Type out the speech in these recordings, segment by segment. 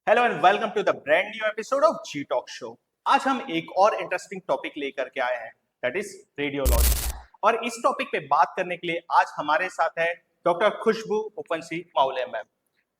Hello and welcome to the brand new episode of G talk show. आज हम एक और इंटरेस्टिंग टॉपिक लेकर के आए हैं, दैट इज रेडियोलॉजी। और इस टॉपिक पे बात करने के लिए आज हमारे साथ है doctor Khushboo Upvanshi Mawle ma'am.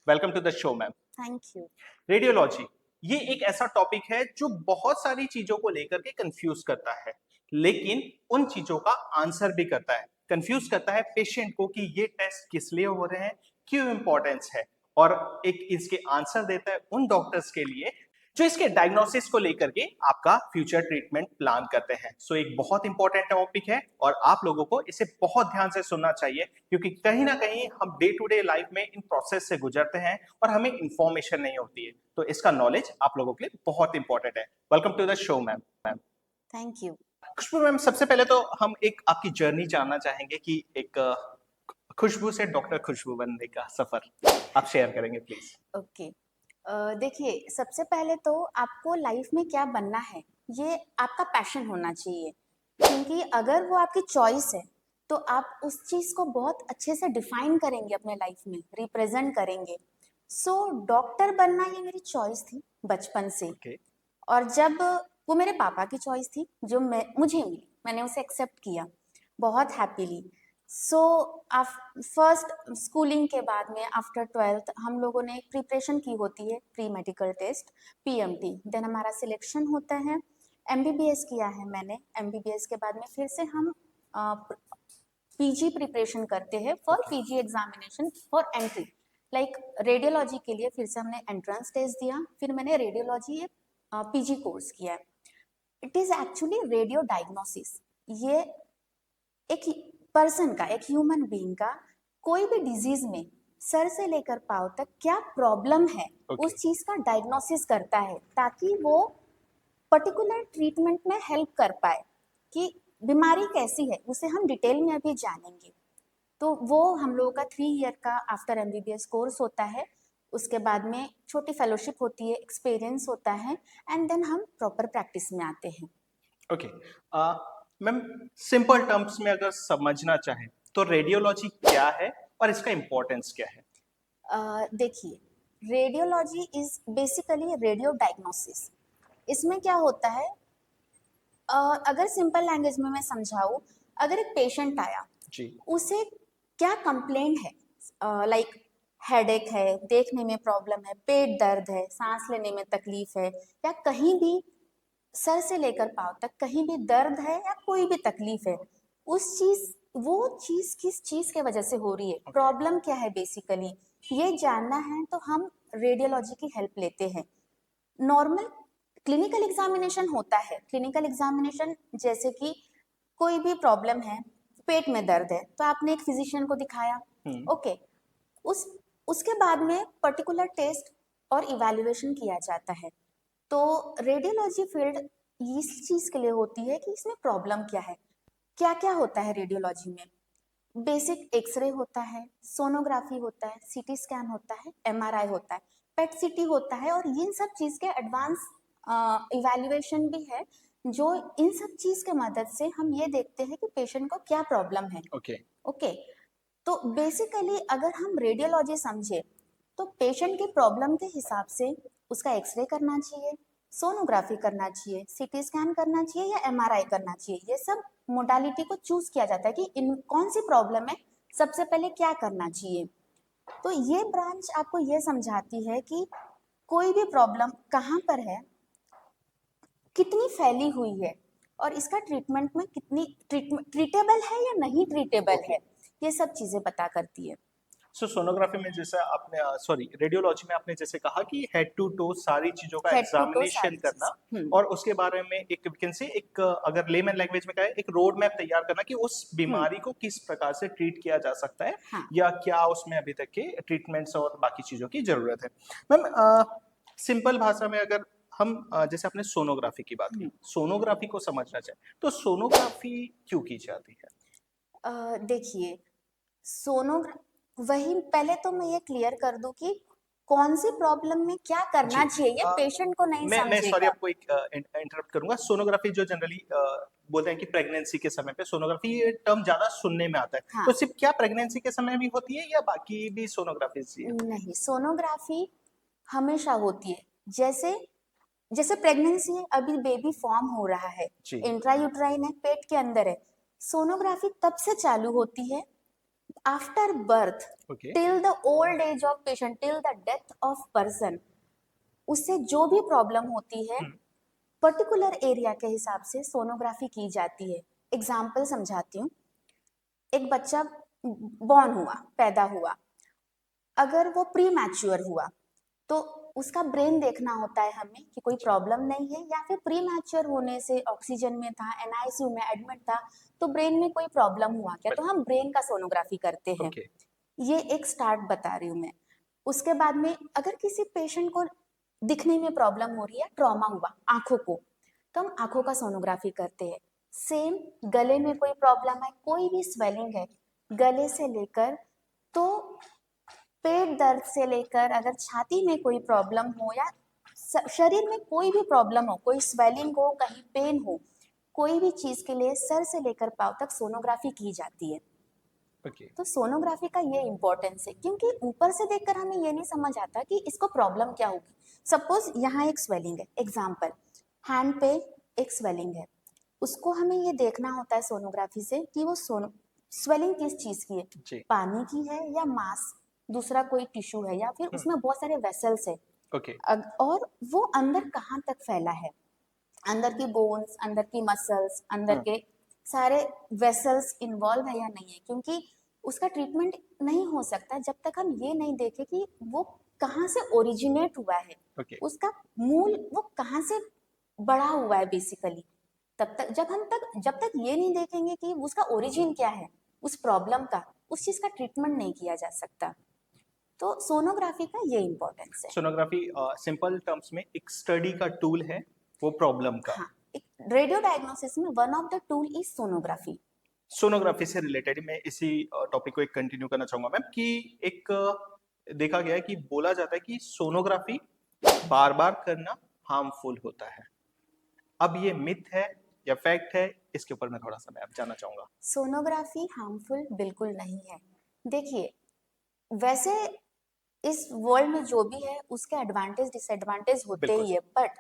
Welcome to the show ma'am. Thank you. Radiology ये एक ऐसा टॉपिक है जो बहुत सारी चीजों को लेकर के कंफ्यूज करता है, लेकिन उन चीजों का आंसर भी करता है। कंफ्यूज करता है पेशेंट को कि ये टेस्ट किस लिए हो रहे हैं, क्यों इंपॉर्टेंस है, और एक इसके आंसर देता है उन डॉक्टर्स के लिए जो इसके डायग्नोसिस को लेकर के आपका फ्यूचर ट्रीटमेंट प्लान करते हैं। सो एक बहुत इंपॉर्टेंट टॉपिक है और आप लोगों को इसे बहुत ध्यान से सुनना चाहिए, क्योंकि कहीं ना कहीं हम डे टू डे लाइफ में इन प्रोसेस से गुजरते हैं और हमें इंफॉर्मेशन नहीं होती है, तो इसका नॉलेज आप लोगों के लिए बहुत इंपॉर्टेंट है। Welcome to the show ma'am. Ma'am thank you. Khushboo ma'am, सबसे पहले तो हम एक आपकी जर्नी जानना चाहेंगे कि एक खुशबू से डॉक्टर खुशबू बनने का सफर आप शेयर करेंगे प्लीज। ओके। देखिए, सबसे पहले तो आपको लाइफ में क्या बनना है, ये आपका पैशन होना चाहिए। क्योंकि अगर वो आपकी चॉइस है तो आप उस चीज़ को बहुत अच्छे से डिफाइन करेंगे, अपने लाइफ में रिप्रेजेंट करेंगे। सो डॉक्टर बनना ये मेरी चॉइस थी बचपन से। ओके। और जब वो मेरे पापा की चॉइस थी, जो मुझे मिली, मैंने उसे एक्सेप्ट किया बहुत हैप्पीली। सो फर्स्ट स्कूलिंग के बाद में आफ्टर 12th हम लोगों ने एक प्रिपरेशन की होती है, pre medical test, PMT. Then हमारा सिलेक्शन होता है। एमबीबीएस किया है मैंने। एमबीबीएस के बाद में फिर से हम पीजी प्रिपरेशन करते हैं for PG examination for entry. Like radiology के लिए फिर से हमने एंट्रेंस टेस्ट दिया, फिर मैंने रेडियोलॉजी पीजी कोर्स किया है। It is actually radio diagnosis. ये एक पर्सन का, एक ह्यूमन बीइंग का कोई भी डिजीज में सर से लेकर पाँव तक क्या प्रॉब्लम है, उस चीज का डायग्नोसिस करता है, ताकि वो पर्टिकुलर ट्रीटमेंट में हेल्प कर पाए। कि बीमारी कैसी है उसे हम डिटेल में अभी जानेंगे। तो वो हम लोगों का 3 ईयर का आफ्टर एमबीबीएस कोर्स होता है। उसके बाद में छोटी फेलोशिप होती है, एक्सपीरियंस होता है, एंड देन हम प्रॉपर प्रैक्टिस में आते हैं। ओके मैम, सिंपल टर्म्स में अगर समझना चाहें तो रेडियोलॉजी क्या है और इसका इम्पोर्टेंस क्या है? देखिए, radiology is basically radio diagnosis. इसमें क्या होता है, अगर सिंपल लैंग्वेज में मैं समझाऊं, अगर एक पेशेंट आया, जी। उसे क्या कंप्लेंट है, लाइक हेडेक है, देखने में प्रॉब्लम है, पेट दर्द है, सांस लेने में तकलीफ है, या कहीं भी सर से लेकर पाँव तक कहीं भी दर्द है या कोई भी तकलीफ है, उस चीज वो चीज किस चीज के वजह से हो रही है, प्रॉब्लम क्या है, बेसिकली ये जानना है तो हम रेडियोलॉजी की हेल्प लेते हैं। नॉर्मल क्लिनिकल एग्जामिनेशन होता है। क्लिनिकल एग्जामिनेशन जैसे कि कोई भी प्रॉब्लम है, पेट में दर्द है तो आपने एक फिजिशियन को दिखाया, ओके। उस उसके बाद में पर्टिकुलर टेस्ट और इवैल्यूएशन किया जाता है। तो रेडियोलॉजी फील्ड इस चीज के लिए होती है कि इसमें प्रॉब्लम क्या है। क्या क्या होता है रेडियोलॉजी में? बेसिक एक्सरे होता है, सोनोग्राफी होता है, सीटी स्कैन होता है, एमआरआई होता है, पेट सीटी होता है, और इन सब चीज के एडवांस इवैल्यूएशन भी है, जो इन सब चीज के मदद से हम ये देखते हैं कि पेशेंट को क्या प्रॉब्लम है। ओके। ओके। तो बेसिकली अगर हम रेडियोलॉजी समझे तो पेशेंट की प्रॉब्लम के हिसाब से उसका एक्सरे करना चाहिए, सोनोग्राफी करना चाहिए, सीटी स्कैन करना चाहिए या एमआरआई करना चाहिए। ये सब मोडालिटी को चूज किया जाता है कि इन कौन सी प्रॉब्लम है, सबसे पहले क्या करना चाहिए। तो ये ब्रांच आपको ये समझाती है कि कोई भी प्रॉब्लम कहाँ पर है, कितनी फैली हुई है, और इसका ट्रीटमेंट में कितनी ट्रीटेबल है या नहीं ट्रीटेबल है, ये सब चीजें पता करती है। सो सोनोग्राफी में जैसे आपने सॉरी रेडियोलॉजी में आपने जैसे कहा कि हेड टू टो सारी चीजों का हेड टू टो एग्जामिनेशन सारी करना, चीज। और उसके बारे में एक वी कैन से एक अगर लेमन लैंग्वेज में कहे एक रोड मैप तैयार करना कि उस हम्म। बीमारी को किस प्रकार से ट्रीट किया जा सकता है, हाँ। या क्या उसमें अभी तक के ट्रीटमेंट्स और बाकी चीजों की जरूरत है। मैम सिंपल भाषा में अगर हम जैसे आपने सोनोग्राफी की बात की, सोनोग्राफी को समझना चाहे तो सोनोग्राफी क्यों की जाती है? देखिए, सोनोग्राफ, वही पहले तो मैं ये क्लियर कर दूं कि कौन सी प्रॉब्लम में क्या जी। करना चाहिए, ये पेशेंट को नहीं मैं सॉरी समझेगा। आपको एक इंटरप्ट करूंगा। सोनोग्राफी जो जनरली बोलते हैं कि प्रेगनेंसी के समय पे सोनोग्राफी, ये टर्म ज्यादा सुनने में आता है, हाँ। तो सिर्फ क्या प्रेगनेंसी के समय भी होती है या बाकी भी सोनोग्राफी? नहीं, सोनोग्राफी हमेशा होती है। जैसे जैसे प्रेगनेंसी है, अभी बेबी फॉर्म हो रहा है, जी। इंट्रायूट्राइन है, पेट के अंदर है, सोनोग्राफी तब से चालू होती है after birth okay. Till the old age of patient, till the death of person. उससे जो भी प्रॉब्लम होती है हम्म। पर्टिकुलर एरिया के हिसाब से सोनोग्राफी की जाती है। एग्जाम्पल समझाती हूँ। एक बच्चा बॉर्न हुआ, पैदा हुआ, अगर वो प्री मैच्योर हुआ तो उसका ब्रेन देखना होता है हमें कि कोई जी। प्रॉब्लम नहीं है, या फिर प्री मैच्योर होने से ऑक्सीजन में था, एनआईसीयू में एडमिट था, तो ब्रेन में कोई प्रॉब्लम हुआ क्या, तो हम ब्रेन का सोनोग्राफी करते हैं। ओके। ये एक स्टार्ट बता रही हूँ मैं। उसके बाद में अगर किसी पेशेंट को दिखने में प्रॉब्लम हो रही है, ट्रॉमा हुआ आंखों को, तो हम आंखों का सोनोग्राफी करते हैं। सेम गले में कोई प्रॉब्लम है, कोई भी स्वेलिंग है, गले से लेकर तो पेट दर्द से लेकर अगर छाती में कोई प्रॉब्लम हो, या शरीर में कोई भी प्रॉब्लम हो, कोई स्वेलिंग हो, कहीं पेन हो, कोई भी चीज के लिए सर से लेकर पाँव तक सोनोग्राफी की जाती है। ओके। तो सोनोग्राफी का ये इंपॉर्टेंस है, क्योंकि ऊपर से देखकर हमें ये नहीं समझ आता कि इसको प्रॉब्लम क्या होगी। सपोज यहाँ एक स्वेलिंग है, एग्जाम्पल हैंड पे एक स्वेलिंग है, उसको हमें ये देखना होता है सोनोग्राफी से कि वो स्वेलिंग किस चीज की है, जी। पानी की है या मांस, दूसरा कोई टिश्यू है, या फिर उसमें बहुत सारे वेसल्स है, ओके। और वो अंदर कहाँ तक फैला है, अंदर की बोन्स, अंदर की मसल्स, अंदर के सारे वेसल्स इन्वॉल्व है या नहीं है। क्योंकि उसका ट्रीटमेंट नहीं हो सकता जब तक हम ये नहीं देखें कि वो कहाँ से ओरिजिनेट हुआ है, ओके। उसका मूल वो कहाँ से बढ़ा हुआ है बेसिकली। जब तक ये नहीं देखेंगे कि उसका ओरिजिन क्या है, उस प्रॉब्लम का, उस चीज का ट्रीटमेंट नहीं किया जा सकता। तो सोनोग्राफी का ये इम्पोर्टेंस है। सोनोग्राफी सिंपल टर्म्स में एक स्टडी का टूल है वो प्रॉब्लम का। हाँ, रेडियो डायग्नोसिस में one of the tool is sonography. Sonography से रिलेटेड मैं इसी टॉपिक को एक कंटिन्यू करना चाहूंगा मैम कि एक देखा गया है कि बोला जाता है कि सोनोग्राफी बार बार करना हार्मफुल होता है। अब ये मिथ है या फैक्ट है, इसके ऊपर मैं थोड़ा सा मैं अब जानना चाहूंगा। सोनोग्राफी हार्मफुल बिल्कुल नहीं है। देखिए, वैसे इस वर्ल्ड में जो भी है उसके एडवांटेज डिसएडवांटेज होते बिल्कुल। ही है, बट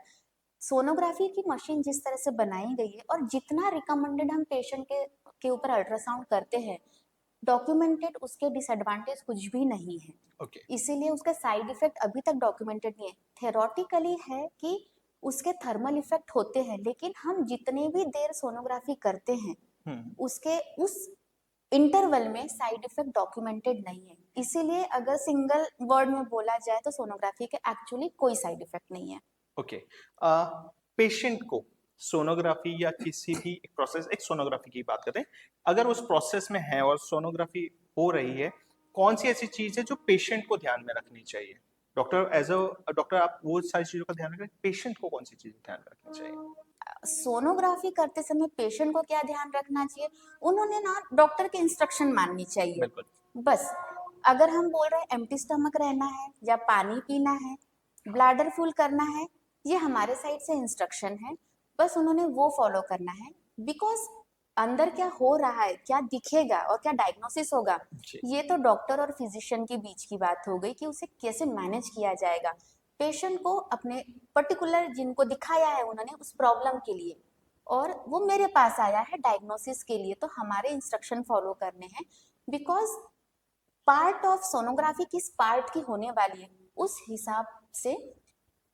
सोनोग्राफी की मशीन जिस तरह से बनाई गई है और जितना रिकमेंडेड हम पेशेंट के ऊपर अल्ट्रासाउंड करते हैं, डॉक्यूमेंटेड उसके डिसएडवांटेज कुछ भी नहीं है। ओके। इसीलिए उसका साइड इफेक्ट अभी तक डॉक्यूमेंटेड नहीं है। थेरोटिकली है कि उसके थर्मल इफेक्ट होते हैं, लेकिन हम जितने भी देर सोनोग्राफी करते हैं हम्म। उसके उस इंटरवल में साइड इफेक्ट डॉक्यूमेंटेड नहीं है। इसीलिए अगर सिंगल वर्ड में बोला जाए तो सोनोग्राफी के एक्चुअली कोई साइड इफेक्ट नहीं है। ओके। पेशेंट को सोनोग्राफी या किसी भी एक प्रोसेस, एक सोनोग्राफी की बात करते हैं, अगर उस प्रोसेस में है और सोनोग्राफी हो रही है, कौन सी ऐसी चीज है जो पेशेंट को ध्यान में रखनी चाहिए? डॉक्टर एज अ डॉक्टर आप वो सारी चीजों का ध्यान रखें, पेशेंट को कौन सी चीज ध्यान में रखनी चाहिए? सोनोग्राफी करते समय पेशेंट को क्या ध्यान रखना चाहिए, उन्होंने ना डॉक्टर की इंस्ट्रक्शन माननी चाहिए। बिल्कुल। बस, अगर हम बोल रहे हैं एम्प्टी स्टमक रहना है या पानी पीना है, ब्लैडर फुल करना है, ये हमारे साइड से इंस्ट्रक्शन है, बस उन्होंने वो फॉलो करना है। बिकॉज अंदर क्या हो रहा है, क्या दिखेगा और क्या डायग्नोसिस होगा, जी। ये तो डॉक्टर और फिजिशियन के बीच की बात हो गई कि उसे कैसे मैनेज किया जाएगा। पेशेंट को अपने पर्टिकुलर जिनको दिखाया है उन्होंने उस प्रॉब्लम के लिए, और वो मेरे पास आया है डायग्नोसिस के लिए, तो हमारे इंस्ट्रक्शन फॉलो करने हैं। बिकॉज पार्ट ऑफ सोनोग्राफी किस पार्ट की होने वाली है उस हिसाब से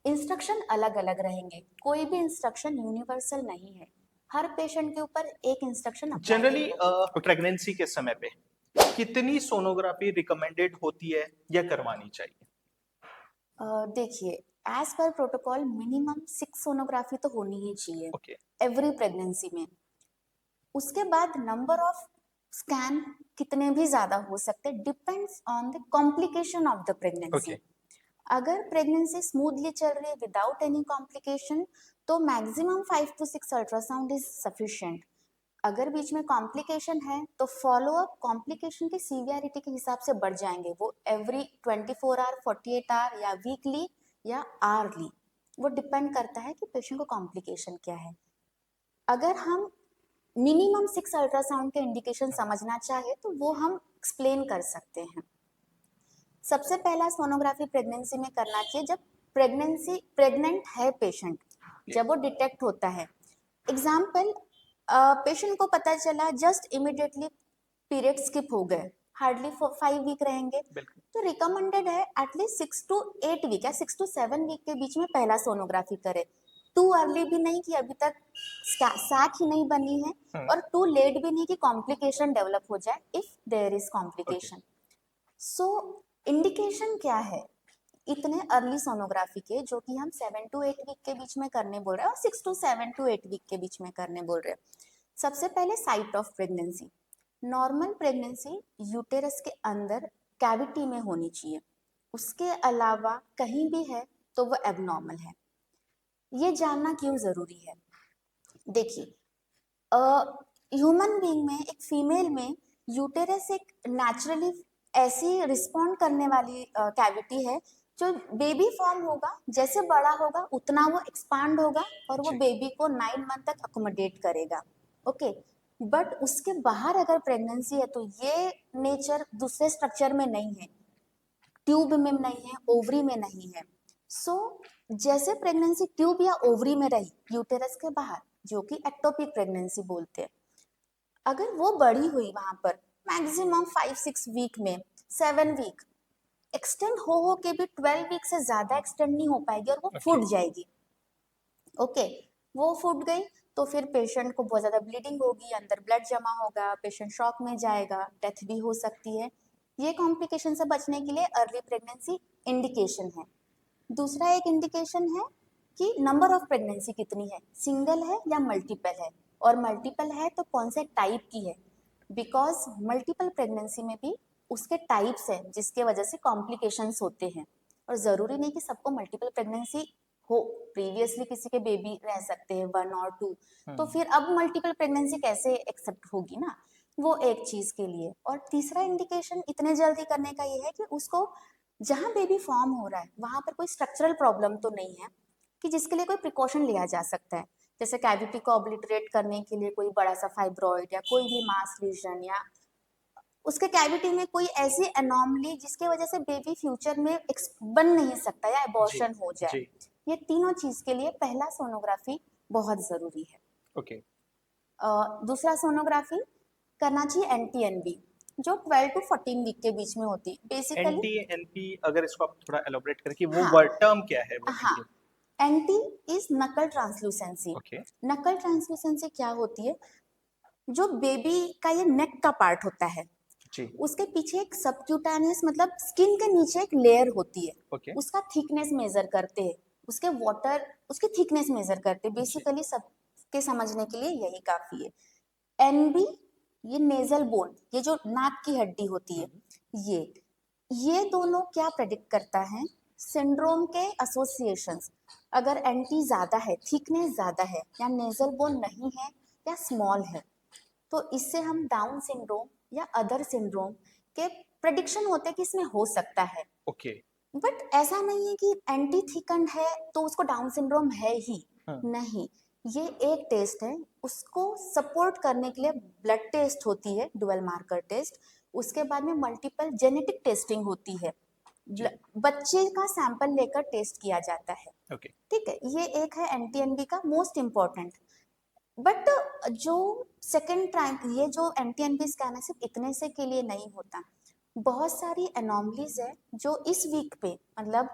इंस्ट्रक्शन अलग अलग रहेंगे। कोई भी इंस्ट्रक्शन यूनिवर्सल नहीं है, हर पेशेंट के ऊपर एक इंस्ट्रक्शन अप्लाई जनरली नहीं होगी। प्रेगनेंसी के समय पे कितनी सोनोग्राफी रिकमेंडेड होती है या करवानी चाहिए? देखिए, as per protocol minimum 6 sonography तो होनी ही चाहिए ओके। एवरी प्रेगनेंसी में। उसके बाद नंबर ऑफ स्कैन कितने भी ज्यादा हो सकते, depends on the complication of the pregnancy. Okay. अगर प्रेगनेंसी स्मूथली चल रही है विदाउट एनी कॉम्प्लिकेशन, तो maximum 5 to 6 ultrasound is sufficient. अगर बीच में कॉम्प्लिकेशन है तो फॉलो अप कॉम्प्लिकेशन की सीवियरिटी के हिसाब से बढ़ जाएंगे, वो एवरी 24 आवर, 48 आवर या वीकली या आरली, वो डिपेंड करता है कि पेशेंट को कॉम्प्लिकेशन क्या है। अगर हम मिनिमम 6 अल्ट्रासाउंड के इंडिकेशन समझना चाहे तो वो हम एक्सप्लेन कर सकते हैं। सबसे पहला सोनोग्राफी प्रेगनेंसी में करना चाहिए जब प्रेग्नेंट है पेशेंट, जब वो डिटेक्ट होता है। एग्जाम्पल, पेशेंट को पता चला जस्ट इमिडिएटली पीरियड स्किप हो गए, हार्डली 5 वीक रहेंगे, तो रिकमेंडेड है एटलीस्ट 6 to 8 वीक या 6 to 7 वीक के बीच में पहला सोनोग्राफी करे। टू अर्ली भी नहीं कि अभी तक साख ही नहीं बनी है, और टू लेट भी नहीं कि कॉम्प्लिकेशन डेवलप हो जाए if there is complication. So indication क्या है इतने अर्ली सोनोग्राफी के, जो कि हम 7 to 8 वीक के बीच में करने बोल रहे हैं और 6 to 7 to 8 वीक के बीच में करने बोल रहे हैं। सबसे पहले site of pregnancy. Normal pregnancy uterus के अंदर कैविटी में होनी चाहिए, उसके अलावा कहीं भी है तो वो एबनॉर्मल है। ये जानना क्यों जरूरी है? देखिए, ह्यूमन बीइंग में, एक फीमेल में यूटेरस एक नेचुरली ऐसी रिस्पॉन्ड करने वाली कैविटी है, जो बेबी फॉर्म होगा जैसे बड़ा होगा उतना वो एक्सपांड होगा और वो बेबी को 9 मंथ तक अकोमोडेट करेगा। ओके, बट उसके बाहर अगर प्रेगनेंसी है तो ये नेचर दूसरे स्ट्रक्चर में नहीं है, ट्यूब में नहीं है, ओवरी में नहीं है। सो जैसे प्रेगनेंसी ट्यूब या ओवरी में रही यूटेरस के बाहर, जो कि एक्टोपिक प्रेगनेंसी बोलते हैं, अगर वो बड़ी हुई वहां पर मैक्सिमम 5-6 वीक में, 7 वीक एक्सटेंड हो के भी 12 वीक से ज्यादा एक्सटेंड नहीं हो पाएगी और वो फूट जाएगी। ओके, वो फूट गई तो फिर पेशेंट को बहुत ज्यादा ब्लीडिंग होगी, अंदर ब्लड जमा होगा, पेशेंट शॉक में जाएगा, डेथ भी हो सकती है। ये कॉम्प्लिकेशन से बचने के लिए अर्ली प्रेगनेंसी इंडिकेशन है। दूसरा एक इंडिकेशन है कि नंबर ऑफ प्रेगनेंसी कितनी है, सिंगल है या मल्टीपल है, और मल्टीपल है तो कौन से टाइप की है, बिकॉज मल्टीपल प्रेगनेंसी में भी उसके टाइप्स हैं जिसके वजह से कॉम्प्लिकेशंस होते हैं, और जरूरी नहीं कि सबको मल्टीपल प्रेगनेंसी हो। प्रीवियसली किसी के बेबी रह सकते हैं 1 और 2, तो फिर अब मल्टीपल प्रेगनेंसी कैसे एक्सेप्ट होगी ना, वो एक चीज के लिए। और तीसरा इंडिकेशन इतने जल्दी करने का ये है कि उसको जहां बेबी फॉर्म हो रहा है वहां पर कोई स्ट्रक्चरल प्रॉब्लम तो नहीं है कि जिसके लिए कोई प्रिकॉशन लिया जा सकता है, जैसे कैविटी को ऑब्लिटरेट करने के लिए कोई बड़ा सा फाइब्रॉइड या कोई भी मास लीजन, या उसके कैविटी में कोई ऐसी एनॉमली जिसके वजह से बेबी फ्यूचर में बन नहीं सकता या एबॉर्शन हो जाए। ये तीनों चीज के लिए पहला सोनोग्राफी बहुत जरूरी है। ओके। दूसरा सोनोग्राफी करना चाहिए NT-NB, जो 12 to 14 वीक के बीच में होती है बेसिकली। NT-NP, अगर इसको आप थोड़ा एलोबरेट करें कि वो हाँ, वर्ड टर्म क्या है वो? हाँ, NT इज नकल ट्रांसलूसेंसी। ओके। नकल ट्रांसलूसेंसी क्या होती है? जो बेबी का ये नेक का पार्ट होता है जी। उसके पीछे एक सबक्यूटानियस, मतलब स्किन के नीचे एक लेयर होती है, ओके। उसका थिकनेस मेजर करते हैं, उसके वाटर, उसकी थिकनेस मेजर करते हैं। बेसिकली सबके समझने के लिए यही काफी है। NB ये नेजल बोन, ये जो नाक की हड्डी होती है, ये दोनों क्या प्रेडिक्ट करता है? सिंड्रोम के एसोसिएशंस। अगर NT ज्यादा है, थिकनेस ज्यादा है, या नेजल बोन नहीं है या स्मॉल है, तो इससे हम डाउन सिंड्रोम या अदर सिंड्रोम के प्रेडिक्शन होते हैं कि इसमें हो सकता है। ओके। बट ऐसा नहीं है कि एंटी थिकंड है तो उसको डाउन सिंड्रोम है ही, नहीं। ये एक टेस्ट है, उसको सपोर्ट करने के लिए ब्लड टेस्ट होती है, डुअल मार्कर टेस्ट। उसके बाद में मल्टीपल जेनेटिक टेस्टिंग होती है, बच्चे का सैंपल लेकर टेस्ट किया जाता है। ओके। ठीक है, ये एक है NT-NB का मोस्ट इम्पोर्टेंट। बट जो सेकेंड टाइम ये जो NT-NB स्कैन है सिर्फ इतने से के लिए नहीं होता, बहुत सारी एनॉमलीज है जो इस वीक पे, मतलब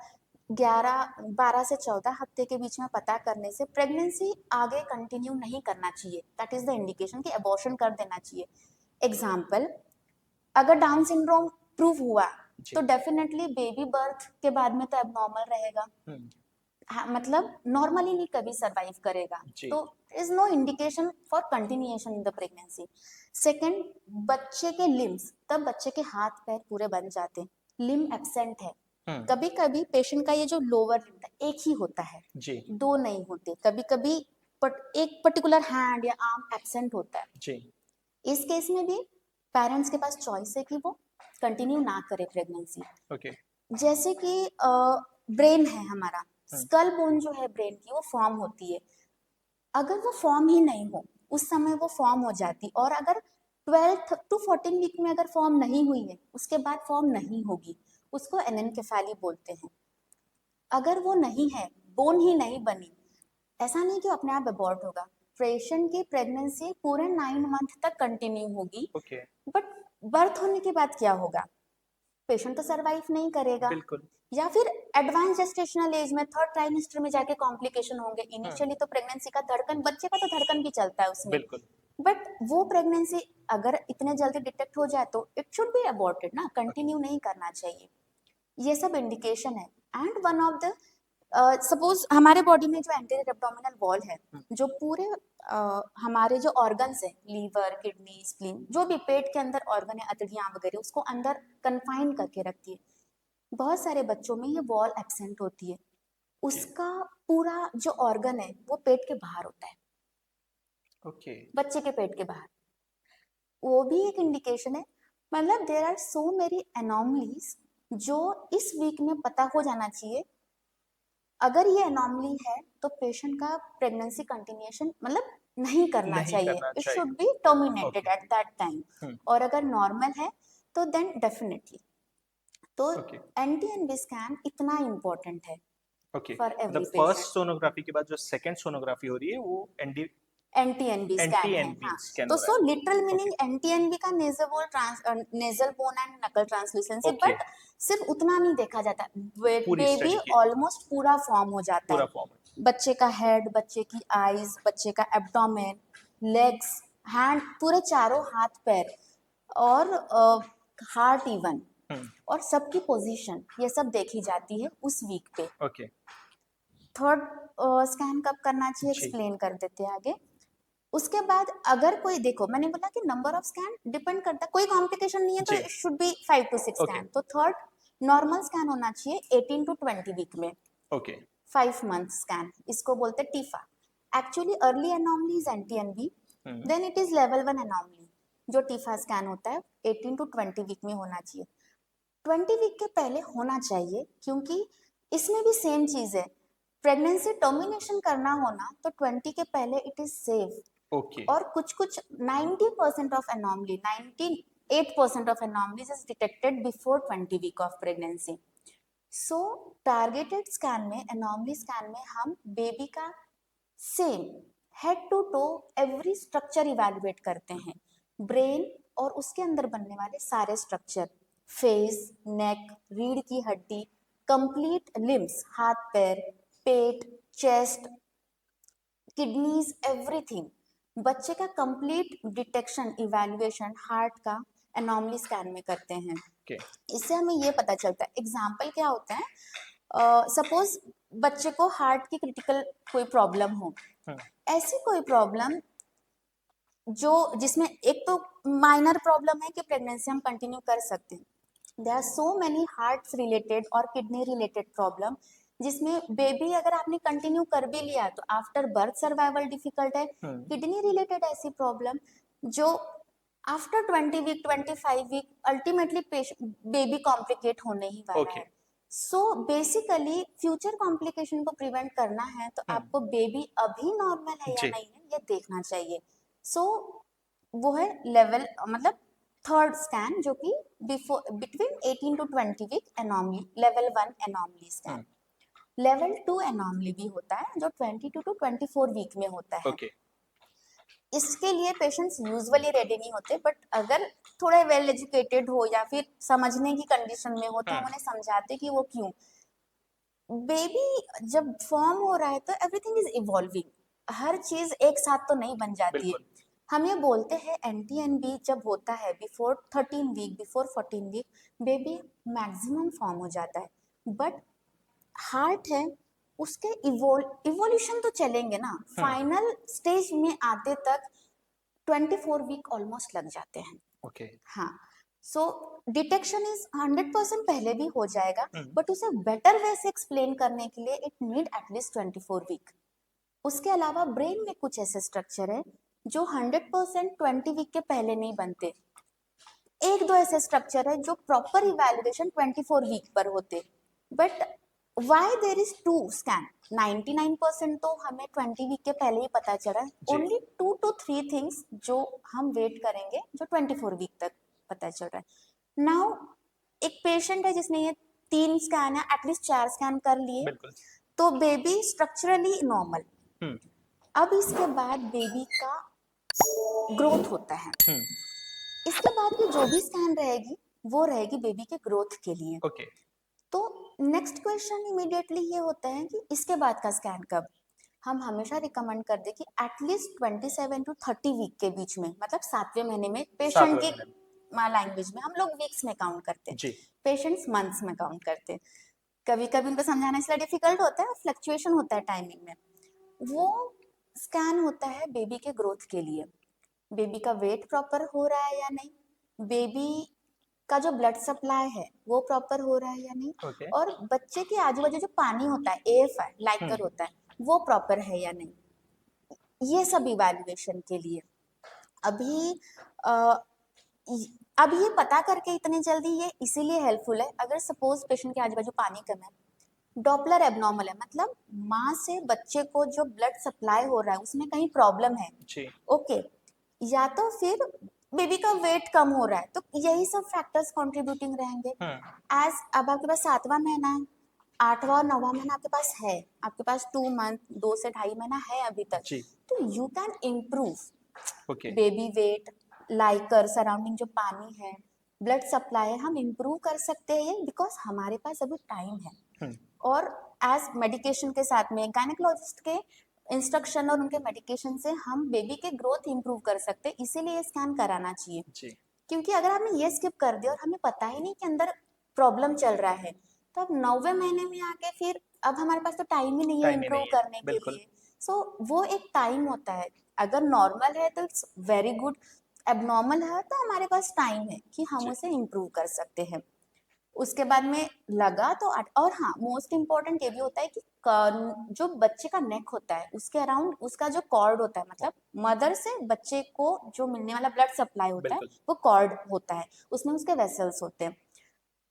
12 से 14 हफ्ते के बीच में पता करने से प्रेगनेंसी आगे कंटिन्यू नहीं करना चाहिए। दैट इज द इंडिकेशन कि अबॉर्शन कर देना चाहिए। एग्जाम्पल, अगर डाउन सिंड्रोम प्रूव हुआ तो डेफिनेटली बेबी बर्थ के बाद में तो एबनॉर्मल रहेगा, हाँ, मतलब नॉर्मली नहीं कभी सरवाइव करेगा, तो is no indication for continuation in the pregnancy. Second, बच्चे के लिम्स, तब बच्चे के हाथ पैर पूरे बन जाते हैं, लिम एब्सेंट है। कभी कभी पेशेंट का ये जो लोअर लिम एक ही होता है, दो नहीं होते, कभी कभी एक पर्टिकुलर हैंड या आर्म एब्सेंट होता है। इस केस में भी पेरेंट्स के पास चॉइस है कि वो कंटिन्यू ना करे प्रेगनेंसी। जैसे कि ब्रेन है हमारा, स्कल बोन जो है ब्रेन की, वो फॉर्म होती है। अगर वो फॉर्म ही नहीं हो, उस समय वो फॉर्म हो जाती, और अगर 12 to 14 वीक में अगर फॉर्म नहीं हुई है उसके बाद फॉर्म नहीं होगी, उसको एनेनकेफेली बोलते हैं। अगर वो नहीं है, बोन ही नहीं बनी, ऐसा नहीं कि अपने आप अबॉर्ट होगा, पेशेंट की प्रेगनेंसी पूरे 9 मंथ तक कंटिन्यू होगी, ओके, बट बर्थ होने के बाद क्या होगा? पेशेंट तो सरवाइव नहीं करेगा, बिल्कुल। या फिर एडवांस जेस्टेशनल एज में थर्ड ट्राइमेस्टर में जाके कॉम्प्लिकेशन होंगे। इनिशियली तो प्रेगनेंसी का धड़कन, बच्चे का तो धड़कन भी चलता है उसमें, बिल्कुल। बट वो प्रेगनेंसी अगर इतने जल्दी डिटेक्ट हो जाए तो इट शुड बी अबॉर्टेड ना, कंटिन्यू नहीं करना चाहिए। ये सब इंडिकेशन है। And one of the suppose हमारे बॉडी में जो एंटीरियर एब्डोमिनल वॉल है, जो पूरे हमारे जो ऑर्गन्स है, लीवर, किडनी, स्प्लीन, जो भी पेट के अंदर ऑर्गन है, अतड़ियां वगैरह, उसको अंदर कन्फाइन करके रखती है। बहुत सारे बच्चों में ये वॉल एब्सेंट होती है, उसका पूरा जो ऑर्गन है वो पेट के बाहर होता है, ओके, बच्चे के पेट के बाहर। वो भी एक इंडिकेशन है। मतलब there are so many anomalies जो इस वीक में पता हो जाना चाहिए। अगर ये एनॉमली है तो पेशेंट का प्रेगनेंसी कंटिन्यूएशन मतलब नहीं करना नहीं चाहिए, करना इट चाहिए। Should be terminated okay. At that time. Hmm. और अगर नॉर्मल है तो देन डेफिनेटली। तो ओके, एनटीएनबी स्कैन इतना इम्पोर्टेंट है ओके। फॉर मतलब एवरी फर्स्ट पेशेंट। सोनोग्राफी के बाद जो सेकंड सोनोग्राफी हो रही है वो एनडी एनटीएनबी स्कैन है, एनटीएनबी हाँ। स्कैन तो हो रहा सो है। लिटरल ओके, मीनिंग एनटीएनबी का नेजल बोन एंड नकल ट्रांसलूसेंसी, ओके। बट सिर्फ उतना नहीं देखा जाता, पूरी बेबी स्टडी की ऑलमोस्ट पूरा फॉर्म हो जाता पूरा है। फॉर्म है। बच्चे का हेड, बच्चे की आईज, बच्चे का एब्डोमेन, लेग्स, हैंड, पूरे चारों हाथ पैर, और हार्ट इवन, हम्म। और सबकी पोजीशन, ये सब देखी जाती है उस वीक पे। ओके, थर्ड स्कैन कब करना चाहिए जी। एक्सप्लेन कर देते हैं आगे। उसके बाद अगर कोई, देखो मैंने बोला कि नंबर ऑफ स्कैन डिपेंड करता है, कोई कॉम्प्लिकेशन नहीं है तो जी। It should be 5 to 6 okay, scan. तो थर्ड नॉर्मल स्कैन होना चाहिए 18 to 20 वीक में, ओके। 5 मंथ स्कैन, इसको बोलते हैं TIFFA. Actually early anomaly is NTNB, hmm. Then it is level 1 anomaly. जो टीफा स्कैन होता है 18 to 20 वीक में होना चाहिए। 20 वीक के पहले होना चाहिए, क्योंकि इसमें भी सेम चीज है, प्रेगनेंसी टर्मिनेशन करना होना तो 20 के पहले इट इज सेफ। ओके, और कुछ कुछ 90% of anomaly, 98% of anomalies is detected before 20 week of pregnancy. So targeted scan में, एनॉमली स्कैन में, हम बेबी का same head to toe every structure evaluate करते हैं, ब्रेन और उसके अंदर बनने वाले सारे स्ट्रक्चर, फेस, नेक, रीढ़ की हड्डी, कंप्लीट लिम्स, हाथ पैर, पेट, चेस्ट, किडनीज, एवरीथिंग, बच्चे का कंप्लीट डिटेक्शन, इवैल्यूएशन हार्ट का एनॉमली स्कैन में करते हैं। ओके। इससे हमें ये पता चलता है, एग्जाम्पल क्या होता है, सपोज बच्चे को हार्ट की क्रिटिकल कोई प्रॉब्लम हो, हम्म। ऐसी कोई प्रॉब्लम जो जिसमें एक तो माइनर प्रॉब्लम है कि प्रेगनेंसी हम कंटिन्यू कर सकते हैं, there are so many heart related और किडनी रिलेटेड प्रॉब्लम, जिसमें बेबी अगर आपने कंटिन्यू कर भी लिया तो आफ्टर बर्थ सर्वाइवल डिफिकल्ट है। हम्म। किडनी रिलेटेड ऐसी प्रॉब्लम जो after 20 week, 25 week ultimately baby complicate होने ही वाला ओके। है। सो बेसिकली फ्यूचर कॉम्प्लिकेशन को प्रिवेंट करना है तो हम्म। आपको बेबी अभी नॉर्मल है या जी। नहीं है ये देखना चाहिए। सो वो है लेवल, मतलब थर्ड स्कैन, जो कि before between 18 to 20 week anomaly, level 1 anomaly scan. Hmm. Level 2 anomaly भी होता है जो 22 to 24 वीक में होता है। ओके। इसके लिए पेशेंट्स यूजुअली रेडी नहीं होते, बट अगर थोड़े वेल एजुकेटेड हो या फिर समझने की कंडीशन में हो तो हम हम्म। उन्हें समझाते कि वो क्यों। बेबी जब फॉर्म हो रहा है तो एवरीथिंग इज इवॉल्विंग, हर चीज एक साथ तो नहीं बन जाती है। बिल्कुल। हम ये बोलते हैं एनटीएनबी जब होता है before 13 week, before 14 week baby maximum form हो जाता है, बट हार्ट है उसके इवोल्यूशन तो चलेंगे ना, हम्म। फाइनल स्टेज में आते तक 24 वीक ऑलमोस्ट लग जाते हैं। ओके। हाँ, सो डिटेक्शन इज 100% पहले भी हो जाएगा, हम्म। बट उसे बेटर वे से एक्सप्लेन करने के लिए इट नीड एटलीस्ट 24 वीक। उसके अलावा ब्रेन में कुछ ऐसे स्ट्रक्चर है जो 100% 20 वीक के पहले नहीं बनते। एक दो ऐसे स्ट्रक्चर है जो प्रॉपर इवैल्यूएशन 24 वीक पर होते, but why there is two scan, 99% तो हमें 20 वीक के पहले ही पता चला, जी। ओनली 2 to 3 थिंग्स जो हम वेट करेंगे जो 24 वीक तक पता चल रहा है। नाउ एक पेशेंट है जिसने ये 3 स्कैन या एटलीस्ट 4 स्कैन कर लिए, बिल्कुल। तो बेबी स्ट्रक्चरली नॉर्मल। हम्म। अब इसके बाद बेबी का ग्रोथ होता है। हम्म। इसके बाद की जो भी स्कैन रहेगी वो रहेगी बेबी के ग्रोथ के लिए। ओके। तो नेक्स्ट क्वेश्चन इमीडिएटली ये होता है कि इसके बाद का स्कैन कब। हम हमेशा रिकमेंड कर दे कि एटलीस्ट 27 टू 30 वीक के बीच में, मतलब 7वें महीने में। पेशेंट 7वें की महीने लैंग्वेज में हम लोग वीक्स में काउंट करते हैं, जी। पेशेंट्स मंथ्स में काउंट करते हैं। कभी कभी उनको समझाना इसलिए डिफिकल्ट होता है, फ्लक्चुएशन होता है टाइमिंग में। वो स्कैन होता है बेबी के ग्रोथ के लिए, बेबी का वेट प्रॉपर हो रहा है या नहीं, बेबी का जो ब्लड सप्लाई है वो प्रॉपर हो रहा है या नहीं, ओके। और बच्चे के आजू बाजू जो पानी होता है, AFI लाइकर होता है, वो प्रॉपर है या नहीं। ये सब इवैल्यूएशन के लिए। अभी अ, अब ये पता करके इतनी जल्दी ये इसीलिए हेल्पफुल है, अगर सपोज पेशेंट के आजू बाजू पानी कम है, डॉपलर एबनॉर्मल है, मतलब माँ से बच्चे को जो ब्लड सप्लाई हो रहा है उसमें कहीं प्रॉब्लम है, जी। ओके, या तो फिर बेबी का वेट कम हो रहा है, तो यही सब फैक्टर्स कंट्रीब्यूटिंग रहेंगे। एज अब आपके पास 7वां महीना है, 8वां और 9वां महीना आपके पास है, आपके पास 2 मंथ, 2 से 2.5 महीना है अभी तक, जी। तो you can improve okay. Baby weight, liquor, surrounding जो पानी है, ब्लड सप्लाई है, हम इम्प्रूव कर सकते हैं बिकॉज हमारे पास अभी टाइम है। और एज मेडिकेशन के साथ में गायनेकोलॉजिस्ट के इंस्ट्रक्शन और उनके मेडिकेशन से हम बेबी के ग्रोथ इंप्रूव कर सकते हैं, इसीलिए ये स्कैन कराना चाहिए। जी। क्योंकि अगर हमने ये स्किप कर दिया और हमें पता ही नहीं कि अंदर प्रॉब्लम चल रहा है, तो अब 9वें महीने में आके फिर अब हमारे पास तो टाइम ही नहीं है टाइम ही इम्प्रूव नहीं है, करने के बिल्कुल। लिए। सो वो एक टाइम होता है, अगर नॉर्मल है तो इट्स वेरी गुड, एबनॉर्मल है तो हमारे पास टाइम है कि हम जी। उसे इम्प्रूव कर सकते हैं। उसके बाद में लगा तो और हाँ, मोस्ट इम्पोर्टेंट ये भी होता है कि जो बच्चे का नेक होता है उसके अराउंड उसका जो कॉर्ड होता है, मतलब मदर से बच्चे को जो मिलने वाला ब्लड सप्लाई होता है बिल्कुल। वो कॉर्ड होता है, उसमें उसके वेसल्स होते हैं।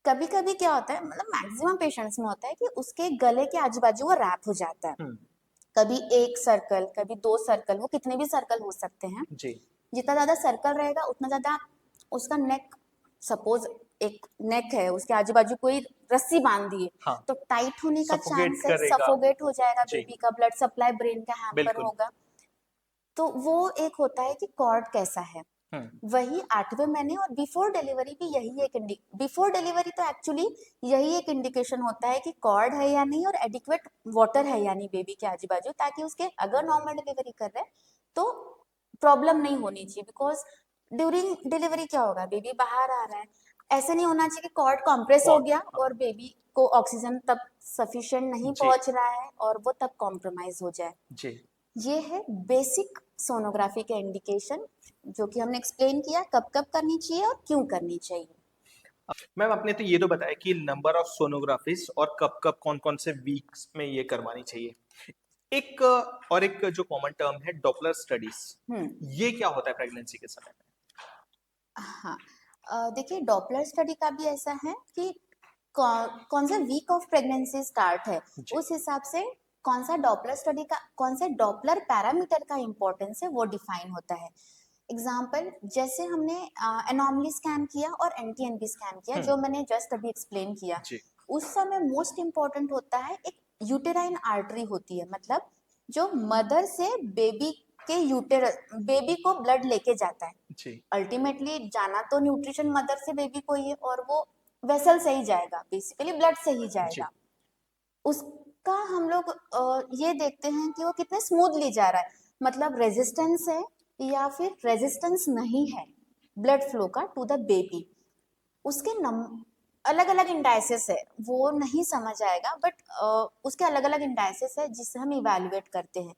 कभी कभी क्या होता है, मतलब मैक्सिमम पेशेंट्स में होता है कि उसके गले के आजू बाजू वो रैप हो जाता है, कभी एक सर्कल, कभी 2 सर्कल, वो कितने भी सर्कल हो सकते हैं। जी। जितना ज्यादा सर्कल रहेगा उतना ज्यादा उसका नेक, सपोज एक नेक है उसके आजू बाजू कोई रस्सी बांध दी है, हाँ। तो टाइट होने का सफोकेट चांस है, करेगा। सफोगेट हो जाएगा जी। बेबी का, ब्लड सप्लाई ब्रेन का हैम्पर बिल्कुल। होगा। तो वो एक होता है कि कॉर्ड कैसा है। वही 8वें महीने और बिफोर डिलीवरी भी यही एक बिफोर डिलीवरी तो एक्चुअली यही एक इंडिकेशन होता है कि कॉर्ड है या नहीं और एडिक्वेट वाटर है या नहीं बेबी के आजू बाजू, ताकि उसके अगर नॉर्मल डिलीवरी कर रहे हैं तो प्रॉब्लम नहीं होनी चाहिए। बिकॉज ड्यूरिंग डिलीवरी क्या होगा, बेबी बाहर आ रहा है, ऐसे नहीं होना चाहिए कि कॉर्ड कॉम्प्रेस हो कॉर्ड। गया हाँ। और बेबी को ऑक्सीजन तब सफिशिएंट नहीं जी। पहुंच रहा है और वो तब कॉम्प्रोमाइज हो जाए। जी। ये है बेसिक सोनोग्राफी के इंडिकेशन, जो कि हमने एक्सप्लेन किया कब कब करनी चाहिए और क्यों करनी चाहिए। मैम आपने तो ये तो बताया कि नंबर ऑफ सोनोग्राफीज और कब कब कौन कौन से वीक्स में ये करवानी चाहिए। एक और एक जो कॉमन टर्म है डॉपलर स्टडीज, ये क्या होता है प्रेगनेंसी के समय में? हाँ, देखिए डॉपलर स्टडी का भी ऐसा है कि कौन सा वीक ऑफ प्रेगनेंसी स्टार्ट है, जी। उस हिसाब से कौन सा डॉपलर स्टडी का, कौन सा डॉपलर पैरामीटर का इंपॉर्टेंस है वो डिफाइन होता है। एग्जाम्पल, जैसे हमने एनॉमली स्कैन किया और NT-NB स्कैन किया, जो मैंने जस्ट अभी एक्सप्लेन किया, जी। उस समय मोस्ट इम्पोर्टेंट होता है एक यूटेराइन आर्टरी होती है, मतलब जो मदर से बेबी के बेबी को ब्लड लेके जाता है। जी। अल्टीमेटली जाना तो न्यूट्रिशन मदर से बेबी को ही है और वो वेसल से ही जाएगा, बेसिकली ब्लड से ही जी। जाएगा। उसका हम लोग ये देखते हैं कि वो कितने स्मूथली जा रहा है, मतलब रेजिस्टेंस है या फिर रेजिस्टेंस नहीं है ब्लड फ्लो का टू द बेबी। उसके अलग अलग इंडाइसेस है, वो नहीं समझ आएगा, बट उसके अलग अलग इंडाइसेस है जिससे हम इवेल्युएट करते हैं।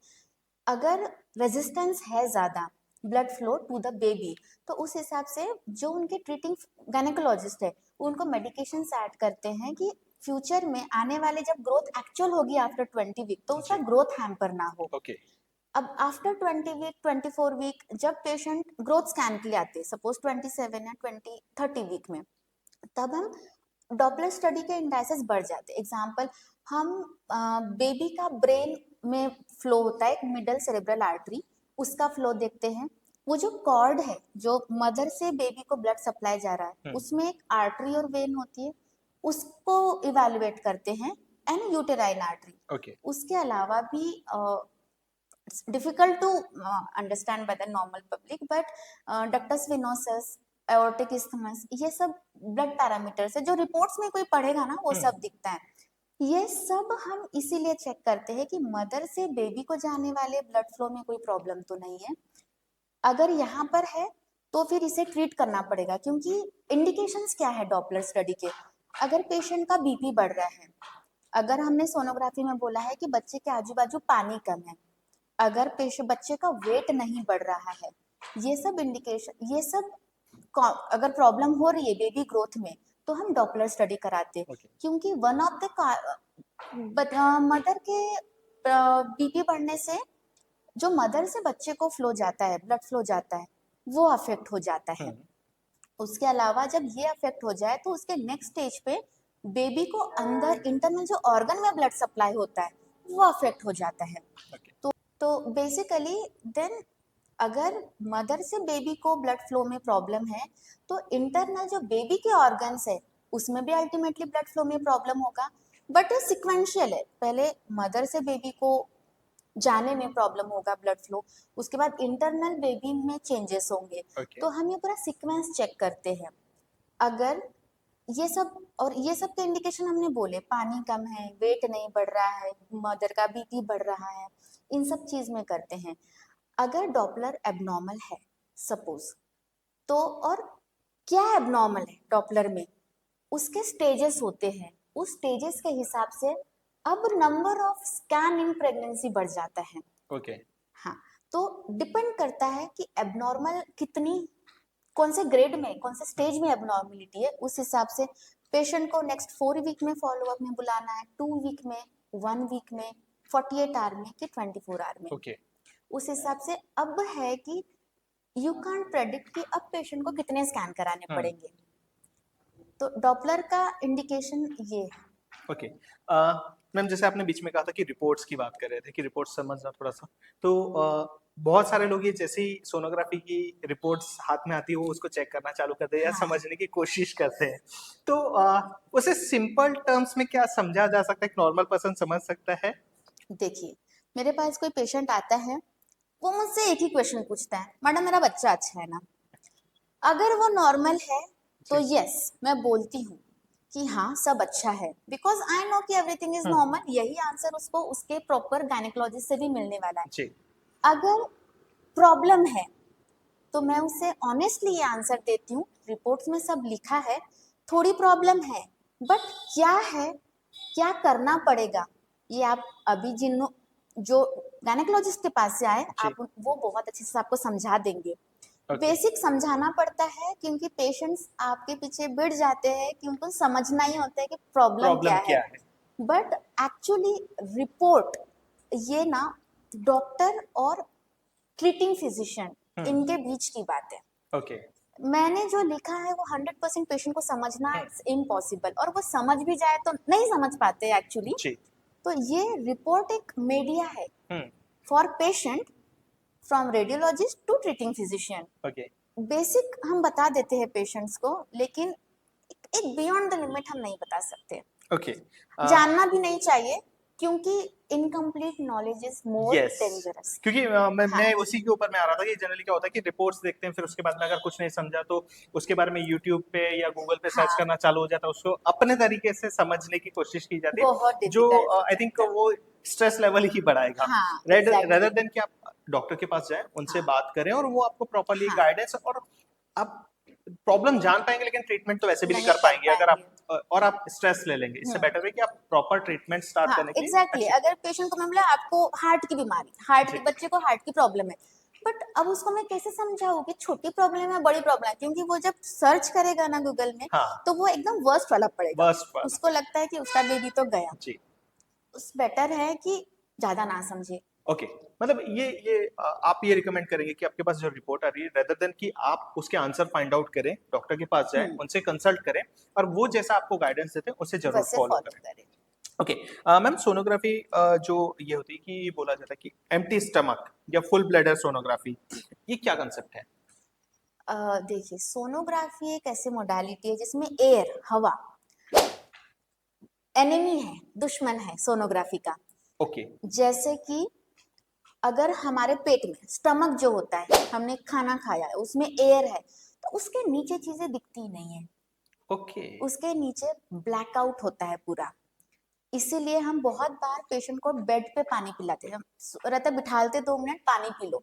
अगर रेजिस्टेंस है ज़्यादा blood flow to the baby, तो उस हिसाब से जो उनके ट्रीटिंग गायनेकोलॉजिस्ट है वो उनको मेडिकेशन ऐड करते हैं कि फ्यूचर में आने वाले जब ग्रोथ एक्चुअल होगी आफ्टर 20 वीक, तो उसका जी। ग्रोथ हैम्पर ना हो। ओके। अब आफ्टर 20 वीक, 24 वीक, जब पेशेंट ग्रोथ स्कैन के लिए आते हैं, सपोज 27 या 30 वीक में, तब हम डॉपलर स्टडी के इंडाइसेस बढ़ जाते हैं। एग्जाम्पल, हम बेबी का ब्रेन में फ्लो होता है एक मिडल सेरेब्रल आर्टरी, उसका फ्लो देखते हैं। वो जो कॉर्ड है जो मदर से बेबी को ब्लड सप्लाई जा रहा है, उसमें एक आर्टरी और वेन होती है, उसको इवेलुएट करते हैं, एंड यूटेराइन आर्टरी। ओके। उसके अलावा भी it's difficult to understand by the normal public, but ductus venosus, aortic isthmus, ये सब ब्लड पैरामीटर्स है जो रिपोर्ट्स में कोई पढ़ेगा ना वो सब दिखता है। ये सब हम इसीलिए चेक करते हैं कि मदर से बेबी को जाने वाले ब्लड फ्लो में कोई प्रॉब्लम तो नहीं है। अगर यहाँ पर है तो फिर इसे ट्रीट करना पड़ेगा, क्योंकि इंडिकेशंस क्या है डॉपलर स्टडी के। अगर पेशेंट का बीपी बढ़ रहा है, अगर हमने सोनोग्राफी में बोला है कि बच्चे के आजू बाजू पानी कम है, अगर बच्चे का वेट नहीं बढ़ रहा है, ये सब इंडिकेशन, ये सब अगर प्रॉब्लम हो रही है बेबी ग्रोथ में, तो हम डॉपलर स्टडी कराते हैं। क्योंकि वन ऑफ द मदर के बीपी बढ़ने से जो मदर से बच्चे को फ्लो जाता है, ब्लड फ्लो जाता है, वो अफेक्ट हो जाता है। उसके अलावा जब ये अफेक्ट हो जाए तो उसके नेक्स्ट स्टेज पे बेबी को अंदर इंटरनल जो ऑर्गन में ब्लड सप्लाई होता है वो अफेक्ट हो जाता है। तो बेसिकली देन अगर मदर से बेबी को ब्लड फ्लो में प्रॉब्लम है तो इंटरनल जो बेबी के ऑर्गन्स है उसमें भी अल्टीमेटली ब्लड फ्लो में प्रॉब्लम होगा, बट ये सिक्वेंशियल है। पहले मदर से बेबी को जाने में प्रॉब्लम होगा ब्लड फ्लो, उसके बाद इंटरनल बेबी में चेंजेस होंगे। तो हम ये पूरा सीक्वेंस चेक करते हैं। अगर ये सब, और ये सब के इंडिकेशन हमने बोले, पानी कम है, वेट नहीं बढ़ रहा है, मदर का बीपी बढ़ रहा है, इन सब चीज में करते हैं। अगर डॉपलर एबनॉर्मल है सपोज, तो और क्या एबनॉर्मल है डॉपलर में, उसके स्टेजेस होते हैं, उस स्टेजेस के हिसाब से अब number of scan in pregnancy बढ़ जाता है। ओके। हाँ, तो डिपेंड करता है कि एबनॉर्मल कितनी, कौन से ग्रेड में, कौन से स्टेज में एबनॉर्मलिटी है, उस हिसाब से पेशेंट को नेक्स्ट 4 वीक में फॉलोअप में बुलाना है, 2 वीक में, 1 वीक में, 48 आवर में कि 24 आवर में। ओके। उस हिसाब से अब है कि यू कांट प्रेडिक्ट कि अब पेशेंट को कितने स्कैन कराने पड़ेंगे। तो डॉपलर का इंडिकेशन ये है। ओके। मैम जैसे आपने बीच में कहा था कि रिपोर्ट्स की बात कर रहे थे कि रिपोर्ट्स समझना थोड़ा सा, तो बहुत सारे लोग ये जैसे ही सोनोग्राफी की रिपोर्ट्स हाथ में आती है वो उसको चेक करना चालू करते हैं या समझने की कोशिश करते हैं। तो उसे सिंपल टर्म्स में क्या समझा जा सकता है, एक नॉर्मल पर्सन समझ सकता है? देखिए, मेरे पास कोई पेशेंट आता है, वो मुझसे एक ही क्वेश्चन पूछता है, मैडम मेरा बच्चा अच्छा है ना? अगर वो नॉर्मल है तो यस मैं बोलती हूँ कि हाँ सब अच्छा है, बिकॉज आई नो कि एवरीथिंग इज नॉर्मल। यही आंसर उसको उसके प्रॉपर गायनेकोलॉजिस्ट से भी मिलने वाला है। अगर प्रॉब्लम है तो मैं उसे ऑनेस्टली ये आंसर देती हूँ, रिपोर्ट्स में सब लिखा है, थोड़ी प्रॉब्लम है, बट क्या है, क्या करना पड़ेगा, ये आप अभी जिन जो गायनेकोलॉजिस्ट के पास से आए आप वो बहुत अच्छे से आपको समझा देंगे। बेसिक समझाना पड़ता है, क्योंकि पेशेंट्स आपके पीछे बिड़ जाते हैं कि उनको समझना ही होता है कि प्रॉब्लम क्या है। बट एक्चुअली रिपोर्ट ये ना डॉक्टर और ट्रीटिंग फिजिशियन इनके बीच की बात है। ओके। मैंने जो लिखा है वो 100% पेशेंट को समझना इट्स इम्पॉसिबल, और वो समझ भी जाए तो नहीं समझ पाते एक्चुअली। तो ये रिपोर्ट एक मीडिया है for patient, from radiologist to treating physician. Basic हम बता देते हैं पेशेंट्स को, लेकिन एक बियॉन्ड द लिमिट हम नहीं बता सकते। जानना भी नहीं चाहिए, क्योंकि incomplete knowledge is more dangerous. क्योंकि मैं उसी के ऊपर में आ रहा था कि जनरली क्या होता है कि रिपोर्ट्स देखते हैं, फिर उसके बाद में अगर कुछ नहीं समझा तो उसके बारे में यूट्यूब पे या गूगल पे सर्च करना चालू हो जाता है, उसको अपने तरीके से समझने की कोशिश की जाती है, जो आई थिंक वो स्ट्रेस लेवल ही बढ़ाएगा, रेदर देन कि आप डॉक्टर के पास जाएं, उनसे बात करें और वो आपको प्रॉपर्ली गाइडेंस, और आप प्रॉब्लम जान पाएंगे लेकिन ट्रीटमेंट तो वैसे भी नहीं कर पाएंगे अगर आप, और आप स्ट्रेस ले लेंगे। इससे बेटर है कि आप प्रॉपर ट्रीटमेंट स्टार्ट करने के लिए। एग्जैक्टली। अगर पेशेंट को मतलब आपको हार्ट की बीमारी, हार्ट के बच्चे को हार्ट की प्रॉब्लम है, बट अब उसको मैं कैसे समझाऊं कि छोटी प्रॉब्लम है बड़ी प्रॉब्लम है, क्योंकि वो जब सर्च करेगा ना गूगल में तो वो एकदम वर्स्ट वाला पड़ेगा, उसको लगता है कि उसका बेबी तो गया। उस बेटर है कि ज्यादा ना समझे। ओके। मतलब ये आप ये रिकमेंड करेंगे कि आपके पास जो रिपोर्ट आ रही है, रेदर देन कि आप उसके आंसर फाइंड आउट करें, डॉक्टर के पास जाएं, उनसे कंसल्ट करें और वो जैसा आपको गाइडेंस देते हैं उसे जरूर फॉलो करें। ओके। मैम सोनोग्राफी जो ये होती है कि बोला जाता है कि एम्प्टी स्टमक या फुल ब्लैडर सोनोग्राफी, ये क्या कंसेप्ट है? देखिए, सोनोग्राफी एक ऐसी मोडालिटी है जिसमें एयर, हवा एनिमी है, दुश्मन है सोनोग्राफी का। ओके। जैसे कि अगर हमारे पेट में स्टमक जो होता है, हमने खाना खाया है, उसमें एयर है, तो उसके नीचे चीजें दिखती नहीं है, ओके। उसके नीचे ब्लैकआउट होता है पूरा। इसीलिए हम बहुत बार पेशेंट को बेड पे पानी पिलाते हैं, हम रहते बिठालते 2 मिनट पानी पी लो।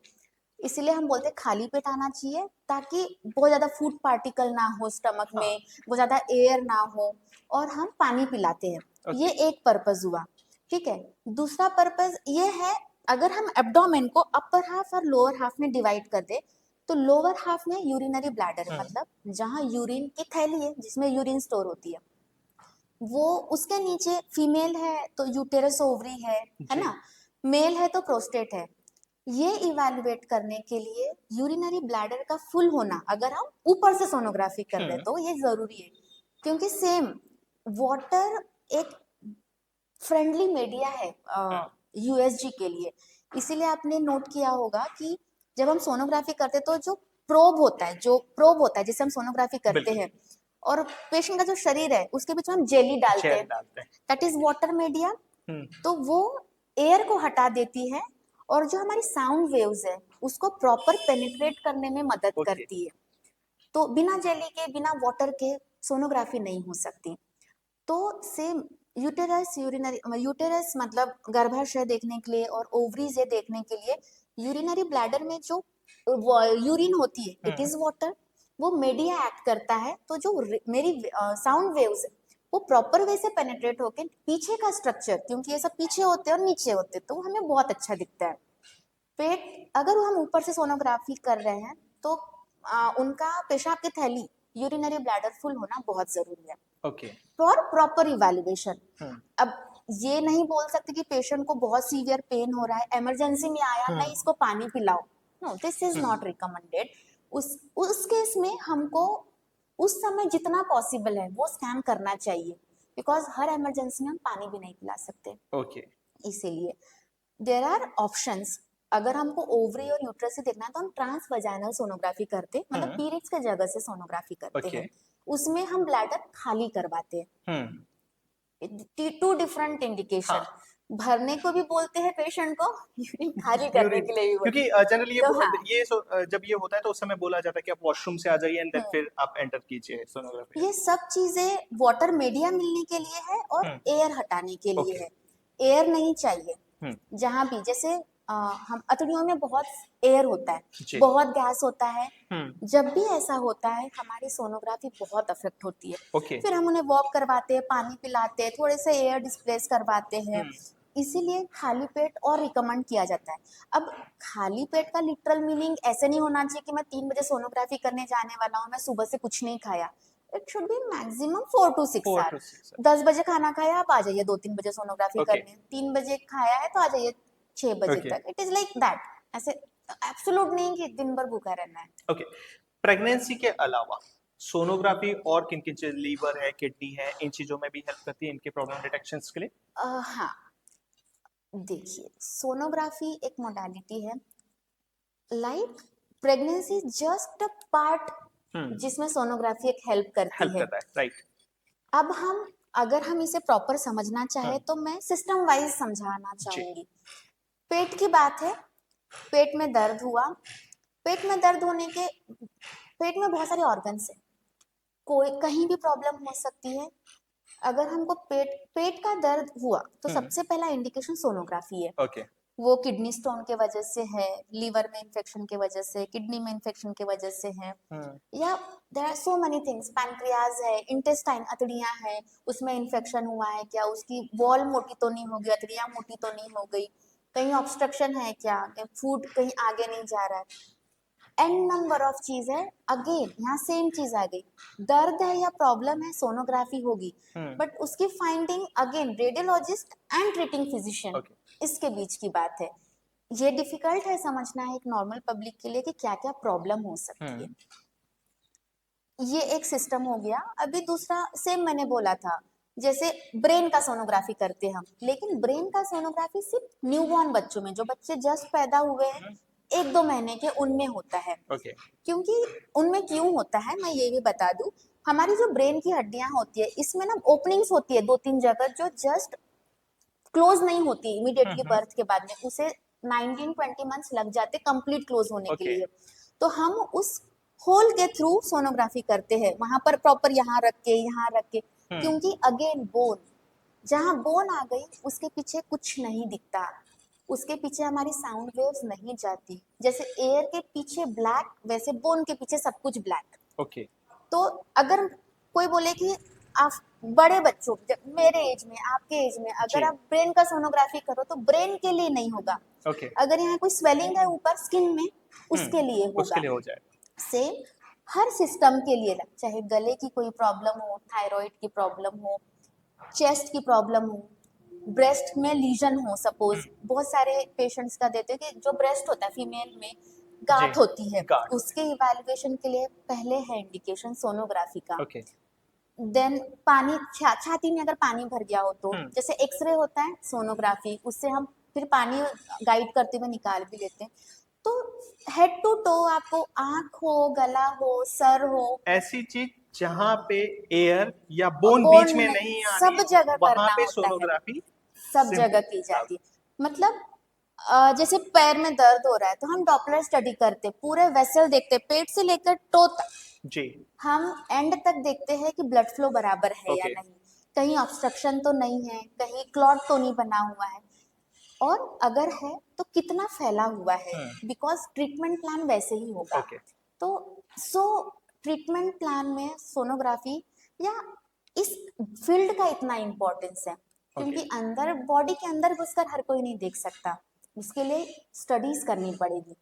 इसीलिए हम बोलते हैं खाली पेट आना चाहिए, ताकि बहुत ज्यादा फूड पार्टिकल ना हो स्टमक हाँ। में, बहुत ज्यादा एयर ना हो, और हम पानी पिलाते हैं। ये ओके। एक पर्पस हुआ, ठीक है। दूसरा पर्पस ये है, अगर हम एब्डोमेन को अपर हाफ और लोअर हाफ में डिवाइड कर दे, तो लोअर हाफ में यूरिनरी ब्लैडर है, मतलब जहाँ यूरिन की थैली है जिसमें यूरिन स्टोर होती है, वो उसके नीचे फीमेल है तो यूटेरस ओवरी है जी। ना, मेल है तो प्रोस्टेट है। ये इवैल्यूएट करने के लिए यूरिनरी ब्लैडर का फुल होना, अगर हम ऊपर से सोनोग्राफी कर रहे हैं तो ये जरूरी है, क्योंकि सेम वाटर एक फ्रेंडली मीडिया है यूएसजी के लिए। इसीलिए आपने नोट किया होगा कि जब हम सोनोग्राफी करते हैं तो जो प्रोब होता है जिससे हम सोनोग्राफी करते बिल्कुल। हैं, और पेशेंट का जो शरीर है उसके बीच में हम जेली डालते जेल हैं, डालते हैं। That is water media. Hmm. तो वो एयर को हटा देती है, और जो हमारी साउंड वेव्स है उसको प्रॉपर पेनिट्रेट करने में मदद ओके। करती है। तो बिना जेली के, बिना वाटर के सोनोग्राफी नहीं हो सकती। तो सेम यूटेरस मतलब गर्भाशय देखने के लिए, और ओवरीज ये देखने के लिए, यूरिनरी ब्लैडर में जो यूरिन होती है इट इज वाटर, वो मीडिया एक्ट करता है। तो जो मेरी साउंड वेव्स है वो प्रॉपर वे से पेनिट्रेट होके पीछे का स्ट्रक्चर, क्योंकि ये सब पीछे होते हैं और नीचे होते हैं, तो हमें बहुत अच्छा दिखता है। पेट अगर हम ऊपर से सोनोग्राफी कर रहे हैं तो उनका पेशाब की थैली, यूरिनरी ब्लैडर फुल होना बहुत जरूरी है ओके। For proper evaluation. अब ये नहीं बोल सकते कि पेशेंट को बहुत सीवियर पेन हो रहा है, इमरजेंसी में आया, नहीं इसको पानी पिलाओ, no this is not recommended. उस केस में हमको उस समय जितना पॉसिबल है वो स्कैन करना चाहिए, बिकॉज हर इमरजेंसी में हम पानी भी नहीं पिला सकते। ओके। इसीलिए देर आर ऑप्शंस। अगर हमको ओवरी और यूट्रस से देखना है तो हम ट्रांस वजाइनल सोनोग्राफी करते हैं, मतलब पीरियड्स के जगह से सोनोग्राफी करते ओके। हैं। उसमें हम ब्लैडर खाली करवाते हैं। टू डिफरेंट इंडिकेशन, हाँ। भरने को भी बोलते हैं पेशेंट को, यूरिन खाली करने यूरिन, के लिए भी क्योंकि बोलते हैं। जनरली तो हाँ, जब ये होता है तो उस समय बोला जाता है कि आप वॉशरूम से आ जाइए एंड देन फिर आप एंटर कीजिए सोनोग्राफी। ये सब चीजें वाटर मीडिया मिलने के लिए है और एयर हटाने के लिए ओके। है। एयर नहीं चाहिए हम्म। जहां भी, जैसे हम अतड़ियों में बहुत एयर होता है, जी। बहुत गैस होता है, हम्म। जब भी ऐसा होता है हमारी सोनोग्राफी बहुत अफेक्ट होती है। ओके। फिर हम उन्हें वॉक करवाते हैं, पानी पिलाते हैं, थोड़े से एयर डिस्प्लेस करवाते हैं। इसीलिए खाली पेट और रिकमेंड किया जाता है। अब खाली पेट का लिटरल मीनिंग ऐसे नहीं होना चाहिए कि मैं 3 बजे सोनोग्राफी करने जाने वाला हूँ, मैं सुबह से कुछ नहीं खाया। It should be maximum 4 to 6 4 hour. to 6। 10 बजे खाना खाया, आप आ जाइए 2-3 बजे सोनोग्राफी ओके। करने, 3 बजे खाया है तो आ जाइए 6 बजे ओके। तक। इट इज लाइक दैट, ऐसे एब्सोल्यूट नहीं कि दिन भर भूखा रहना है। ओके। प्रेगनेंसी के अलावा सोनोग्राफी और किन किन चीज, लीवर है, किडनी है, इन चीजों में भी हेल्प करती है इनके प्रॉब्लम डिटेक्शन के लिए? हाँ, देखिए सोनोग्राफी एक मोडालिटी है, like pregnancy just a part जिसमें सोनोग्राफी एक हेल्प करती हेल्प है। कर रहा है, राइट। अब अगर हम इसे प्रॉपर समझना चाहे तो मैं सिस्टम वाइज समझाना जी। चाहूंगी। पेट की बात है, पेट में दर्द हुआ, पेट में दर्द होने के, पेट में बहुत सारे ऑर्गन्स है, कोई कहीं भी प्रॉब्लम हो सकती है। अगर हमको पेट पेट का दर्द हुआ तो सबसे पहला इंडिकेशन सोनोग्राफी है। ओके। वो किडनी स्टोन के वजह से है, लीवर में इंफेक्शन के वजह से, किडनी में इंफेक्शन के वजह से है, या there are so many things, pancreas है, इंटेस्टाइन अतड़ियां है, उसमें इंफेक्शन हुआ है क्या, उसकी वॉल मोटी तो नहीं हो गई, अतड़ियां मोटी तो नहीं हो गई, कहीं ऑब्स्ट्रक्शन है क्या, फूड कहीं आगे नहीं जा रहा है, एन नंबर ऑफ चीज है। अगेन यहाँ सेम चीज आ गई, दर्द है या प्रॉब्लम है, सोनोग्राफी होगी, बट उसकी finding again radiologist and treating physician, okay. इसके बीच की बात है। ये डिफिकल्ट है समझना है एक नॉर्मल पब्लिक के लिए कि क्या क्या प्रॉब्लम हो सकती है। ये एक सिस्टम हो गया। अभी दूसरा सेम मैंने बोला था, जैसे ब्रेन का सोनोग्राफी करते हम, लेकिन ब्रेन का सोनोग्राफी सिर्फ न्यूबॉर्न बच्चों में, जो बच्चे जस्ट पैदा हुए हैं 1-2 महीने के, उनमें होता है। ओके। क्योंकि उनमें क्यों होता है मैं ये भी बता दूं, हमारी जो ब्रेन की हड्डियां होती है इसमें ना ओपनिंग्स होती है 2-3 जगह जो जस्ट क्लोज नहीं होती इमीडिएटली बर्थ के बाद में, उसे 19-20 मंथ्स लग जाते कंप्लीट क्लोज होने के Okay. लिए। तो हम उस होल के थ्रू सोनोग्राफी करते हैं, वहां पर प्रॉपर यहाँ रख के यहाँ रख के, क्योंकि अगेन बोन, जहाँ बोन आ गई उसके पीछे कुछ नहीं दिखता, उसके पीछे हमारी साउंड वेव्स नहीं जाती। जैसे एयर के पीछे ब्लैक, वैसे बोन के पीछे सब कुछ ब्लैक। ओके तो अगर कोई बोले कि आप बड़े बच्चों, मेरे एज में, आपके एज में, अगर जी। आप ब्रेन का सोनोग्राफी करो तो ब्रेन के लिए नहीं होगा। ओके अगर यहाँ कोई स्वेलिंग है ऊपर स्किन में, उसके लिए उसके होगा। लिए हो जाएगा। सेम हर सिस्टम के लिए, चाहे गले की कोई प्रॉब्लम हो, थायराइड की प्रॉब्लम हो, चेस्ट की प्रॉब्लम हो, ब्रेस्ट में लीजन हो, सपोज बहुत सारे पेशेंट्स का देते हैं कि जो ब्रेस्ट होता है फीमेल में गांठ जी, होती है, गांठ उसके इवैल्यूएशन के लिए पहले है इंडिकेशन सोनोग्राफी का। ओके देन पानी छाती में अगर पानी भर गया हो तो जैसे एक्सरे होता है, सोनोग्राफी, उससे हम फिर पानी गाइड करते हुए निकाल भी लेते हैं। तो हेड टू टो आपको आंख हो, गला हो, सर हो, ऐसी चीज जहाँ पे एयर या बोन बोन बीच में में, नहीं आ सब रही, जगह वहां करना पे होता है, सोनोग्राफी सब जगह की सिंपल। जाती है। मतलब जैसे पैर में दर्द हो रहा है तो हम डॉपलर स्टडी करते, पूरे वेसल देखते, पेट से लेकर टो तक जी हम एंड तक देखते हैं कि ब्लड फ्लो बराबर है या ओके नहीं, कहीं ऑब्स्ट्रक्शन तो नहीं है, कहीं क्लॉट तो नहीं बना हुआ है, और अगर है तो कितना फैला हुआ है, बिकॉज ट्रीटमेंट प्लान वैसे ही होगा। ओके तो सो ट्रीटमेंट प्लान में सोनोग्राफी या इस फील्ड का इतना इम्पोर्टेंस है, क्योंकि अंदर बॉडी के अंदर घुसकर हर कोई नहीं देख सकता, उसके लिए स्टडीज करनी पड़ेगी।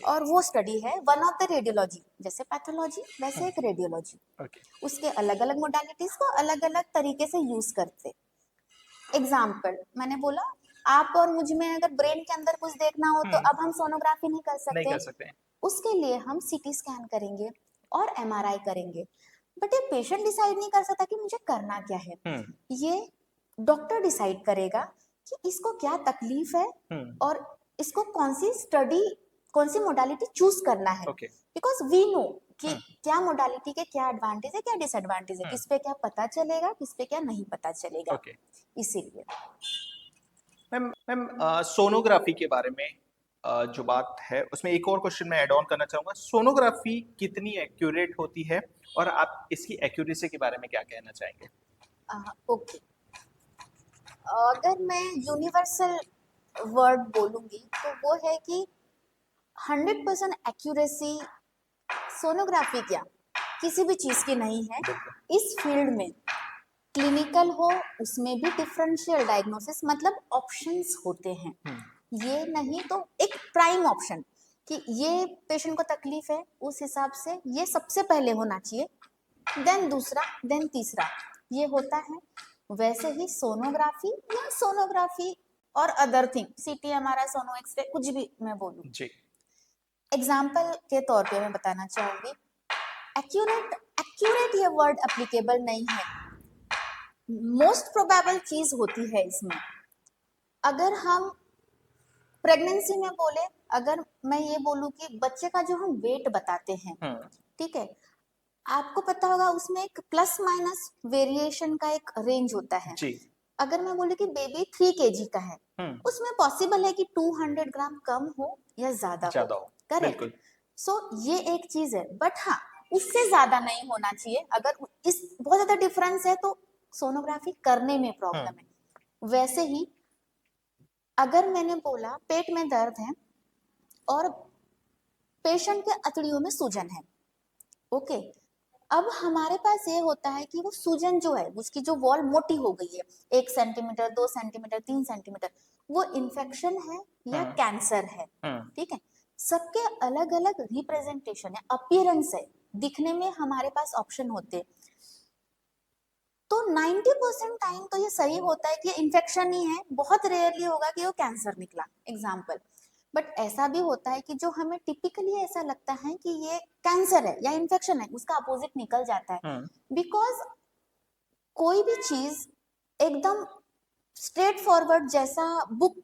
और वो स्टडी है वन ऑफ द रेडियोलॉजी, जैसे पैथोलॉजी वैसे एक रेडियोलॉजी, ओके उसके अलग अलग मोडालिटीज को अलग अलग तरीके से यूज करते। एग्जाम्पल मैंने बोला, आप और मुझ में अगर ब्रेन के अंदर कुछ देखना हो तो अब हम सोनोग्राफी नहीं कर नहीं सकते, कर सकते हैं। उसके लिए हम सीटी स्कैन करेंगे और एमआरआई करेंगे। बट ये पेशेंट डिसाइड नहीं कर सकता कि मुझे करना क्या है, ये डॉक्टर डिसाइड करेगा कि इसको क्या तकलीफ है और इसको कौन सी स्टडी, कौन सी मोडालिटी चूज करना है। ओके बिकॉज वी नो कि क्या मोडालिटी के क्या एडवांटेज है, क्या डिसएडवांटेज है, किस पे क्या पता चलेगा, किस पे क्या नहीं पता चलेगा। ओके इसीलिए मैम सोनोग्राफी के बारे में जो बात है उसमें एक और क्वेश्चन मैं ऐड ऑन करना चाहूंगा, सोनोग्राफी कितनी एक्यूरेट होती है और आप इसकी एक्यूरेसी के बारे में क्या कहना चाहेंगे? ओके, अगर मैं यूनिवर्सल वर्ड बोलूंगी तो वो है कि 100% एक्यूरेसी सोनोग्राफी क्या किसी भी चीज की नहीं है। इस फील्ड में क्लिनिकल हो, उसमें भी डिफरेंशियल डायग्नोसिस, मतलब ऑप्शंस होते हैं, ये नहीं तो एक प्राइम ऑप्शन कि ये पेशेंट को तकलीफ है, उस हिसाब से ये सबसे पहले होना चाहिए, देन दूसरा, देन तीसरा, ये होता है। वैसे ही सोनोग्राफी या सोनोग्राफी और अदर थिंग, सीटी, एमआरआई, सोनो एक्सरे, कुछ भी मैं बोलूँ, जी एग्जाम्पल के तौर पे मैं बताना चाहूंगी, एक्यूरेट, एक्यूरेट ये वर्ड एप्लीकेबल नहीं है, मोस्ट प्रोबेबल चीज होती है इसमें। अगर हम प्रेगनेंसी में बोले, अगर मैं ये बोलूं कि बच्चे का जो हम वेट बताते हैं, ठीक है, आपको पता होगा उसमें एक प्लस माइनस वेरिएशन का एक रेंज होता है। जी अगर मैं बोलूं कि बेबी 3 kg का है, उसमें पॉसिबल है कि 200 ग्राम कम हो या ज्यादा हो, करेक्ट। बिल्कुल सो ये एक चीज है, बट हाँ उससे ज्यादा नहीं होना चाहिए। अगर इस बहुत ज्यादा डिफरेंस है तो सोनोग्राफी करने में प्रॉब्लम है। वैसे ही अगर मैंने बोला पेट में दर्द है और पेशेंट के अतड़ियों में सूजन है, ओके, अब हमारे पास ये होता है कि वो सूजन जो है, उसकी जो वॉल मोटी हो गई है, 1 सेंटीमीटर, 2 सेंटीमीटर, 3 सेंटीमीटर, वो इन्फेक्शन है या कैंसर है, ठीक है। सबके अलग अलग रिप्रेजेंटेशन है, अपीयरेंस है, दिखने में हमारे पास ऑप्शन होते हैं। तो 90% टाइम तो ये सही होता है कि इन्फेक्शन ही है, बहुत रेयरली होगा कि वो कैंसर निकला, एग्जाम्पल। बट ऐसा भी होता है कि जो हमें टिपिकली ऐसा लगता है कि ये कैंसर है या इन्फेक्शन है, उसका अपोजिट निकल जाता है। बिकॉज कोई भी चीज एकदम स्ट्रेट फॉरवर्ड जैसा बुक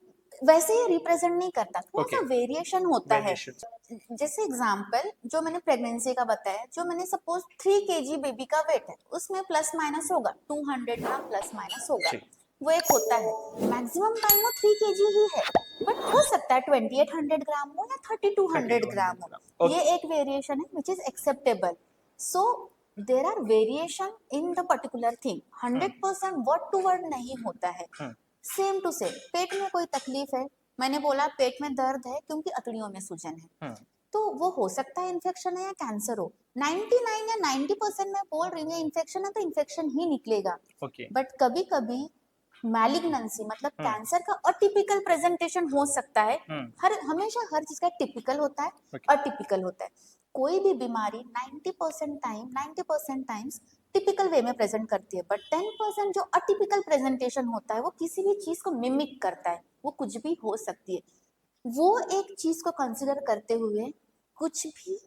वैसे ही रिप्रेजेंट नहीं करता, थोड़ा सा Okay. वेरिएशन होता है। Variations. जैसे एग्जाम्पल जो मैंने प्रेगनेंसी का बताया, जो मैंने सपोज 3 kg बेबी का वेट है, उसमें प्लस माइनस होगा, 200 ग्राम प्लस माइनस होगा, जी. वो एक होता है। मैक्सिमम टाइम वो 3 kg ही है, बट हो सकता है 2800 ग्राम हो या 3200 ग्राम 3200 हो। ग्राम. ये Okay. एक वेरिएशन है which is acceptable. So there are variation in the particular thing, 100% word to word नहीं होता है। हम्म. सेम टू सेम, पेट में कोई तकलीफ है, मैंने बोला पेट में दर्द है क्योंकि अतड़ियों में सूजन है, हम्म. तो वो हो सकता है इन्फेक्शन है या कैंसर हो। 99 या 90% मैं बोल रही हूँ इन्फेक्शन है तो इन्फेक्शन ही निकलेगा। Okay. बट कभी कभी मैलिग्नेंसी मतलब हम्म. कैंसर का अटिपिकल प्रेजेंटेशन हो सकता है। हम्म. हमेशा हर चीज का टिपिकल होता है, Okay. अटिपिकल होता है। कोई भी बीमारी 90% टाइम्स टिपिकल वे में प्रेजेंट करती है, बट 10% जो अटिपिकल प्रेजेंटेशन होता है वो किसी भी चीज को मिमिक करता है, वो कुछ भी हो सकती है। वो एक चीज को कंसिडर करते हुए कुछ भी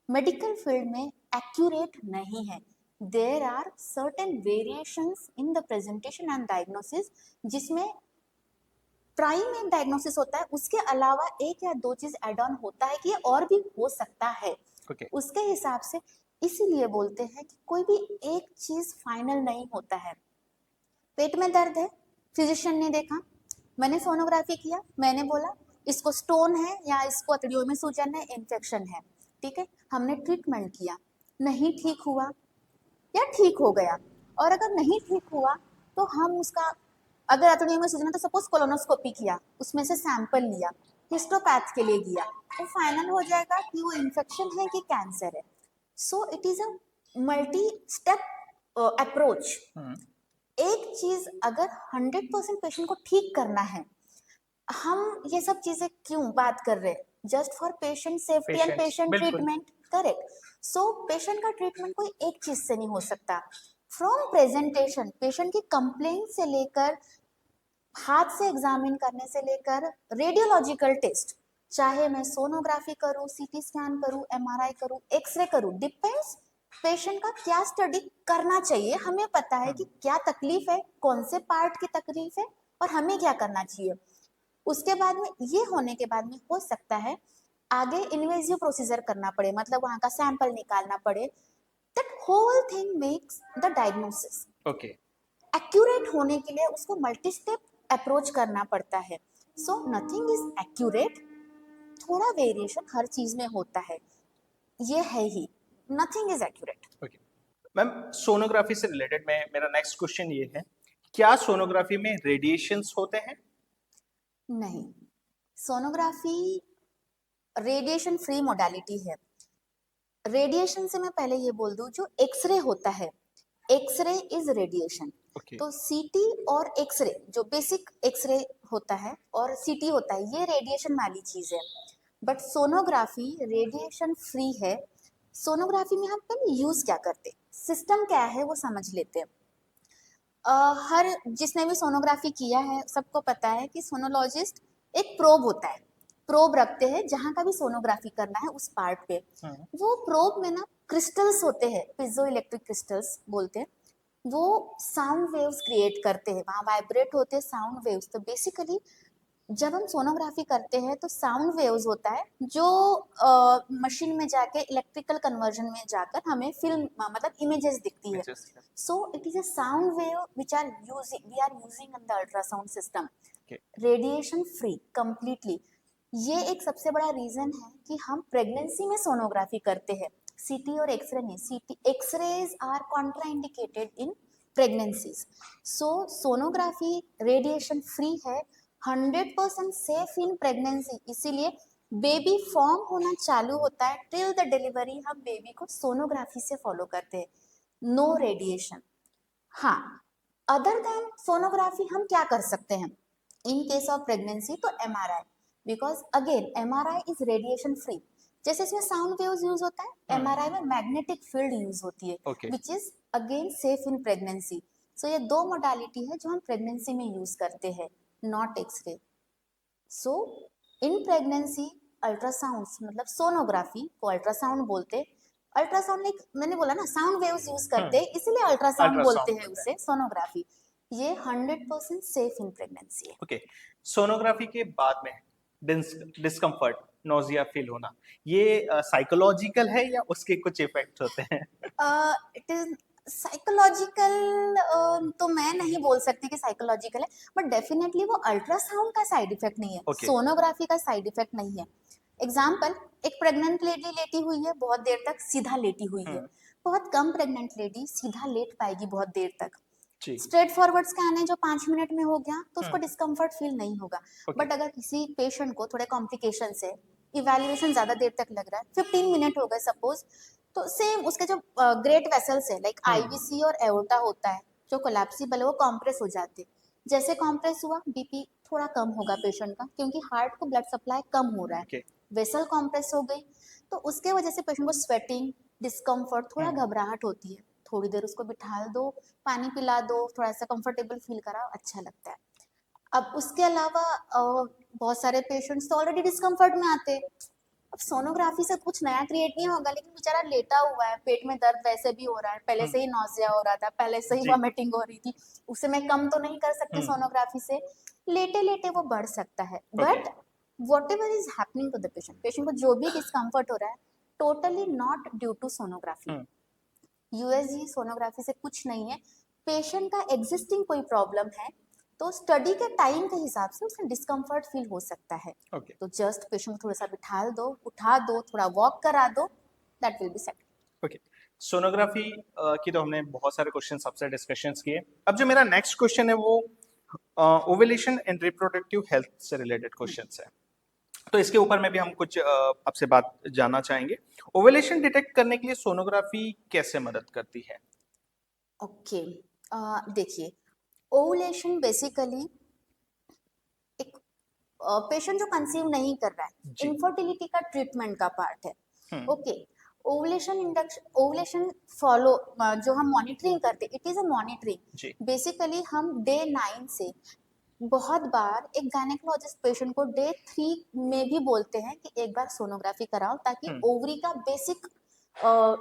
मेडिकल फील्ड में एक्यूरेट नहीं है। There are certain variations in the presentation and diagnosis, जिसमें प्राइम एक डायग्नोसिस होता है, उसके अलावा एक या दो चीज एड ऑन होता है कि ये और भी हो सकता है। Okay. उसके हिसाब से इसीलिए बोलते हैं कि कोई भी एक चीज फाइनल नहीं होता है। पेट में दर्द है, फिजिशियन ने देखा, मैंने सोनोग्राफी किया, मैंने बोला इसको स्टोन है या इसको अतड़ियों में सूजन है, इन्फेक्शन है, ठीक है, हमने ट्रीटमेंट किया, नहीं ठीक हुआ या ठीक हो गया, और अगर नहीं ठीक हुआ तो हम उसका, अगर अतड़ियों में सूजन है तो सपोज कोलोनोस्कोपी किया, उसमें से सैंपल लिया, हिस्टोपैथ के लिए गया, तो फाइनल हो जाएगा कि वो इन्फेक्शन है कि कैंसर है। So it is a multi step approach. Hmm. एक चीज अगर 100% पेशेंट को ठीक करना है, हम ये सब चीजें क्यों बात कर रहे हैं, just for patient safety and Patients. Patient बिल्कुल. Treatment, correct. सो पेशेंट का ट्रीटमेंट कोई एक चीज से नहीं हो सकता। फ्रॉम प्रेजेंटेशन, पेशेंट की कंप्लेंट से लेकर, हाथ से एग्जामिन करने से लेकर रेडियोलॉजिकल टेस्ट, चाहे मैं सोनोग्राफी करूं, सीटी स्कैन करूं, एमआरआई करूं, एक्सरे करूं, डिपेंड्स पेशेंट का क्या स्टडी करना चाहिए। हमें पता है कि क्या तकलीफ है, कौन से पार्ट की तकलीफ है और हमें क्या करना चाहिए। उसके बाद में ये होने के बाद में हो सकता है आगे इन्वेजिव प्रोसीजर करना पड़े, मतलब वहां का सैंपल निकालना पड़े। That whole thing makes the diagnosis Okay. Accurate होने के लिए उसको मल्टी स्टेप अप्रोच करना पड़ता है। सो नथिंग इज एक्यूरेट, थोड़ा वेरिएशन हर चीज में होता है, ये है ही, nothing is accurate. Okay. Ma'am, sonography से रिलेटेड में मेरा नेक्स्ट क्वेश्चन ये है, क्या सोनोग्राफी में रेडिएशंस होते हैं? नहीं, सोनोग्राफी रेडिएशन फ्री मोडालिटी है। रेडिएशन से मैं पहले ये बोल दूं, जो एक्सरे होता है, एक्सरे इज रेडिएशन। Okay. तो सीटी और एक्सरे, जो बेसिक एक्सरे होता है और सीटी होता है, ये रेडिएशन वाली चीज है। बट सोनोग्राफी रेडिएशन फ्री है। सोनोग्राफी में हम पहले यूज क्या करते, सिस्टम क्या है वो समझ लेते हैं। हर जिसने भी सोनोग्राफी किया है सबको पता है कि सोनोलॉजिस्ट एक प्रोब होता है, प्रोब रखते हैं जहां का भी सोनोग्राफी करना है उस पार्ट पे। हम्म. वो प्रोब में ना क्रिस्टल्स होते हैं, पिजो इलेक्ट्रिक क्रिस्टल्स बोलते हैं, वो साउंड वेव्स क्रिएट करते हैं, वहां वाइब्रेट होते हैं साउंड वेव्स। तो बेसिकली जब हम सोनोग्राफी करते हैं तो साउंड वेव्स होता है जो मशीन में जाके इलेक्ट्रिकल कन्वर्जन में जाकर हमें फिल्म मतलब इमेजेस दिखती है। Just- So it is a sound wave which we are using in the ultrasound system. Okay. Radiation free completely. ये एक सबसे बड़ा रीजन है कि हम प्रेगनेंसी में सोनोग्राफी करते हैं, सीटी और एक्सरे नहीं। CT X-rays are contraindicated in pregnancies. So sonography radiation free है, 100% सेफ इन प्रेगनेंसी। इसीलिए बेबी फॉर्म होना चालू होता है टिल द डिलीवरी हम बेबी को सोनोग्राफी से फॉलो करते हैं, नो रेडिएशन। हाँ, अदर देन सोनोग्राफी हम क्या कर सकते हैं इन केस ऑफ प्रेगनेंसी, तो MRI, because again MRI is radiation free. जैसे इसमें साउंड वेव्स यूज होता है, एमआरआई में मैग्नेटिक फील्ड यूज होती है, Okay. Which is again safe in pregnancy. So ये दो मोडालिटी है जो हम प्रेगनेंसी में यूज करते हैं, not X-ray. So in pregnancy ultrasound मतलब सोनोग्राफी को अल्ट्रासाउंड बोलते, अल्ट्रासाउंड लाइक मैंने बोला ना साउंड वेव्स यूज करते हैं, इसलिए अल्ट्रासाउंड बोलते हैं बोलते उसे सोनोग्राफी। ये 100% सेफ इन प्रेगनेंसी है। ओके, सोनोग्राफी के बाद में डिस्कम्फर्ट, नोजिया फील होना, ये साइकोलॉजिकल है या उसके कुछ इफेक्ट्स होते हैं? इट इज साइकोलॉजिकल, तो मैं नहीं बोल सकती कि साइकोलॉजिकल है, बट डेफिनेटली वो अल्ट्रासाउंड का साइड इफेक्ट नहीं है, ओके। सोनोग्राफी का साइड इफेक्ट नहीं है। एग्जाम्पल, एक प्रेग्नेंट लेडी लेटी हुई है, बहुत देर तक सीधा लेटी हुई है। बहुत कम प्रेग्नेंट लेडी सीधा लेट पाएगी बहुत देर तक। जी। स्ट्रेट फॉरवर्ड स्कैन है जो 5 मिनट में हो गया, तो उसको डिस्कम्फर्ट फील नहीं होगा। ओके। बट अगर किसी पेशेंट को थोड़े कॉम्प्लिकेशन से इवेल्युएशन ज्यादा देर तक लग रहा है, 15 मिनट हो गए सपोज, तो सेम उसके जो ग्रेट वेसल्स है लाइक आईवीसी और एओर्टा होता है जो कोलैप्सिबल है, वो कॉम्प्रेस हो जाते हैं। जैसे कॉम्प्रेस हुआ, बीपी थोड़ा कम होगा पेशेंट का, क्योंकि हार्ट को ब्लड सप्लाई कम हो रहा है। ओके। वेसल कॉम्प्रेस हो गई, तो उसके वजह से पेशेंट को स्वेटिंग, डिस्कम्फर्ट, थोड़ा घबराहट होती है। थोड़ी देर उसको बिठा दो, पानी पिला दो, थोड़ा सा कंफर्टेबल फील कराओ, अच्छा लगता है। अब उसके अलावा बहुत सारे पेशेंट्स तो ऑलरेडी डिस्कम्फर्ट में आते हैं। अब सोनोग्राफी से कुछ नया क्रिएट नहीं होगा, लेकिन बेचारा लेटा हुआ है, पेट में दर्द वैसे भी हो रहा है, पहले से ही नौजिया हो रहा था, पहले से ही जी। वॉमिटिंग हो रही थी, उसे मैं कम तो नहीं कर सकती सोनोग्राफी से। लेटे लेटे वो बढ़ सकता है, but whatever is happening to the patient, patient को जो भी डिस्कम्फर्ट हो रहा है, totally not due to sonography. USG sonography से कुछ नहीं है। पेशेंट का एग्जिस्टिंग कोई प्रॉब्लम है, तो स्टडी के टाइम के हिसाब से उसे डिस्कम्फर्ट फील हो सकता है। ओके। तो जस्ट पेशेंट को थोड़ा सा बिठा दो, उठा दो, थोड़ा वॉक करा दो, that will be set. Okay, sonography की तो हमने बहुत सारे क्वेश्चन सबसे डिस्कशंस किए। अब जो मेरा नेक्स्ट क्वेश्चन है वो ओवुलेशन एंड रिप्रोडक्टिव हेल्थ से रिलेटेड क्वेश्चंस है, तो इसके ऊपर में भी हम कुछ आपसे बात जानना चाहेंगे। ओवुलेशन डिटेक्ट करने के लिए सोनोग्राफी कैसे मदद करती है? ओके, देखिए, ओवुलेशन बेसिकली एक पेशेंट जो कंसीव नहीं कर रहा है, जी। इनफर्टिलिटी का ट्रीटमेंट का पार्ट है। Hmm. Okay, ovulation induction, ovulation follow, जो हम मॉनिटरिंग करते, इट इज अ मॉनिटरिंग। जी। बेसिकली हम डे 9 से, बहुत बार एक गायनेकोलॉजिस्ट पेशेंट को डे 3 में भी बोलते हैं कि एक बार सोनोग्राफी कराओ, ताकि ओवरी का बेसिक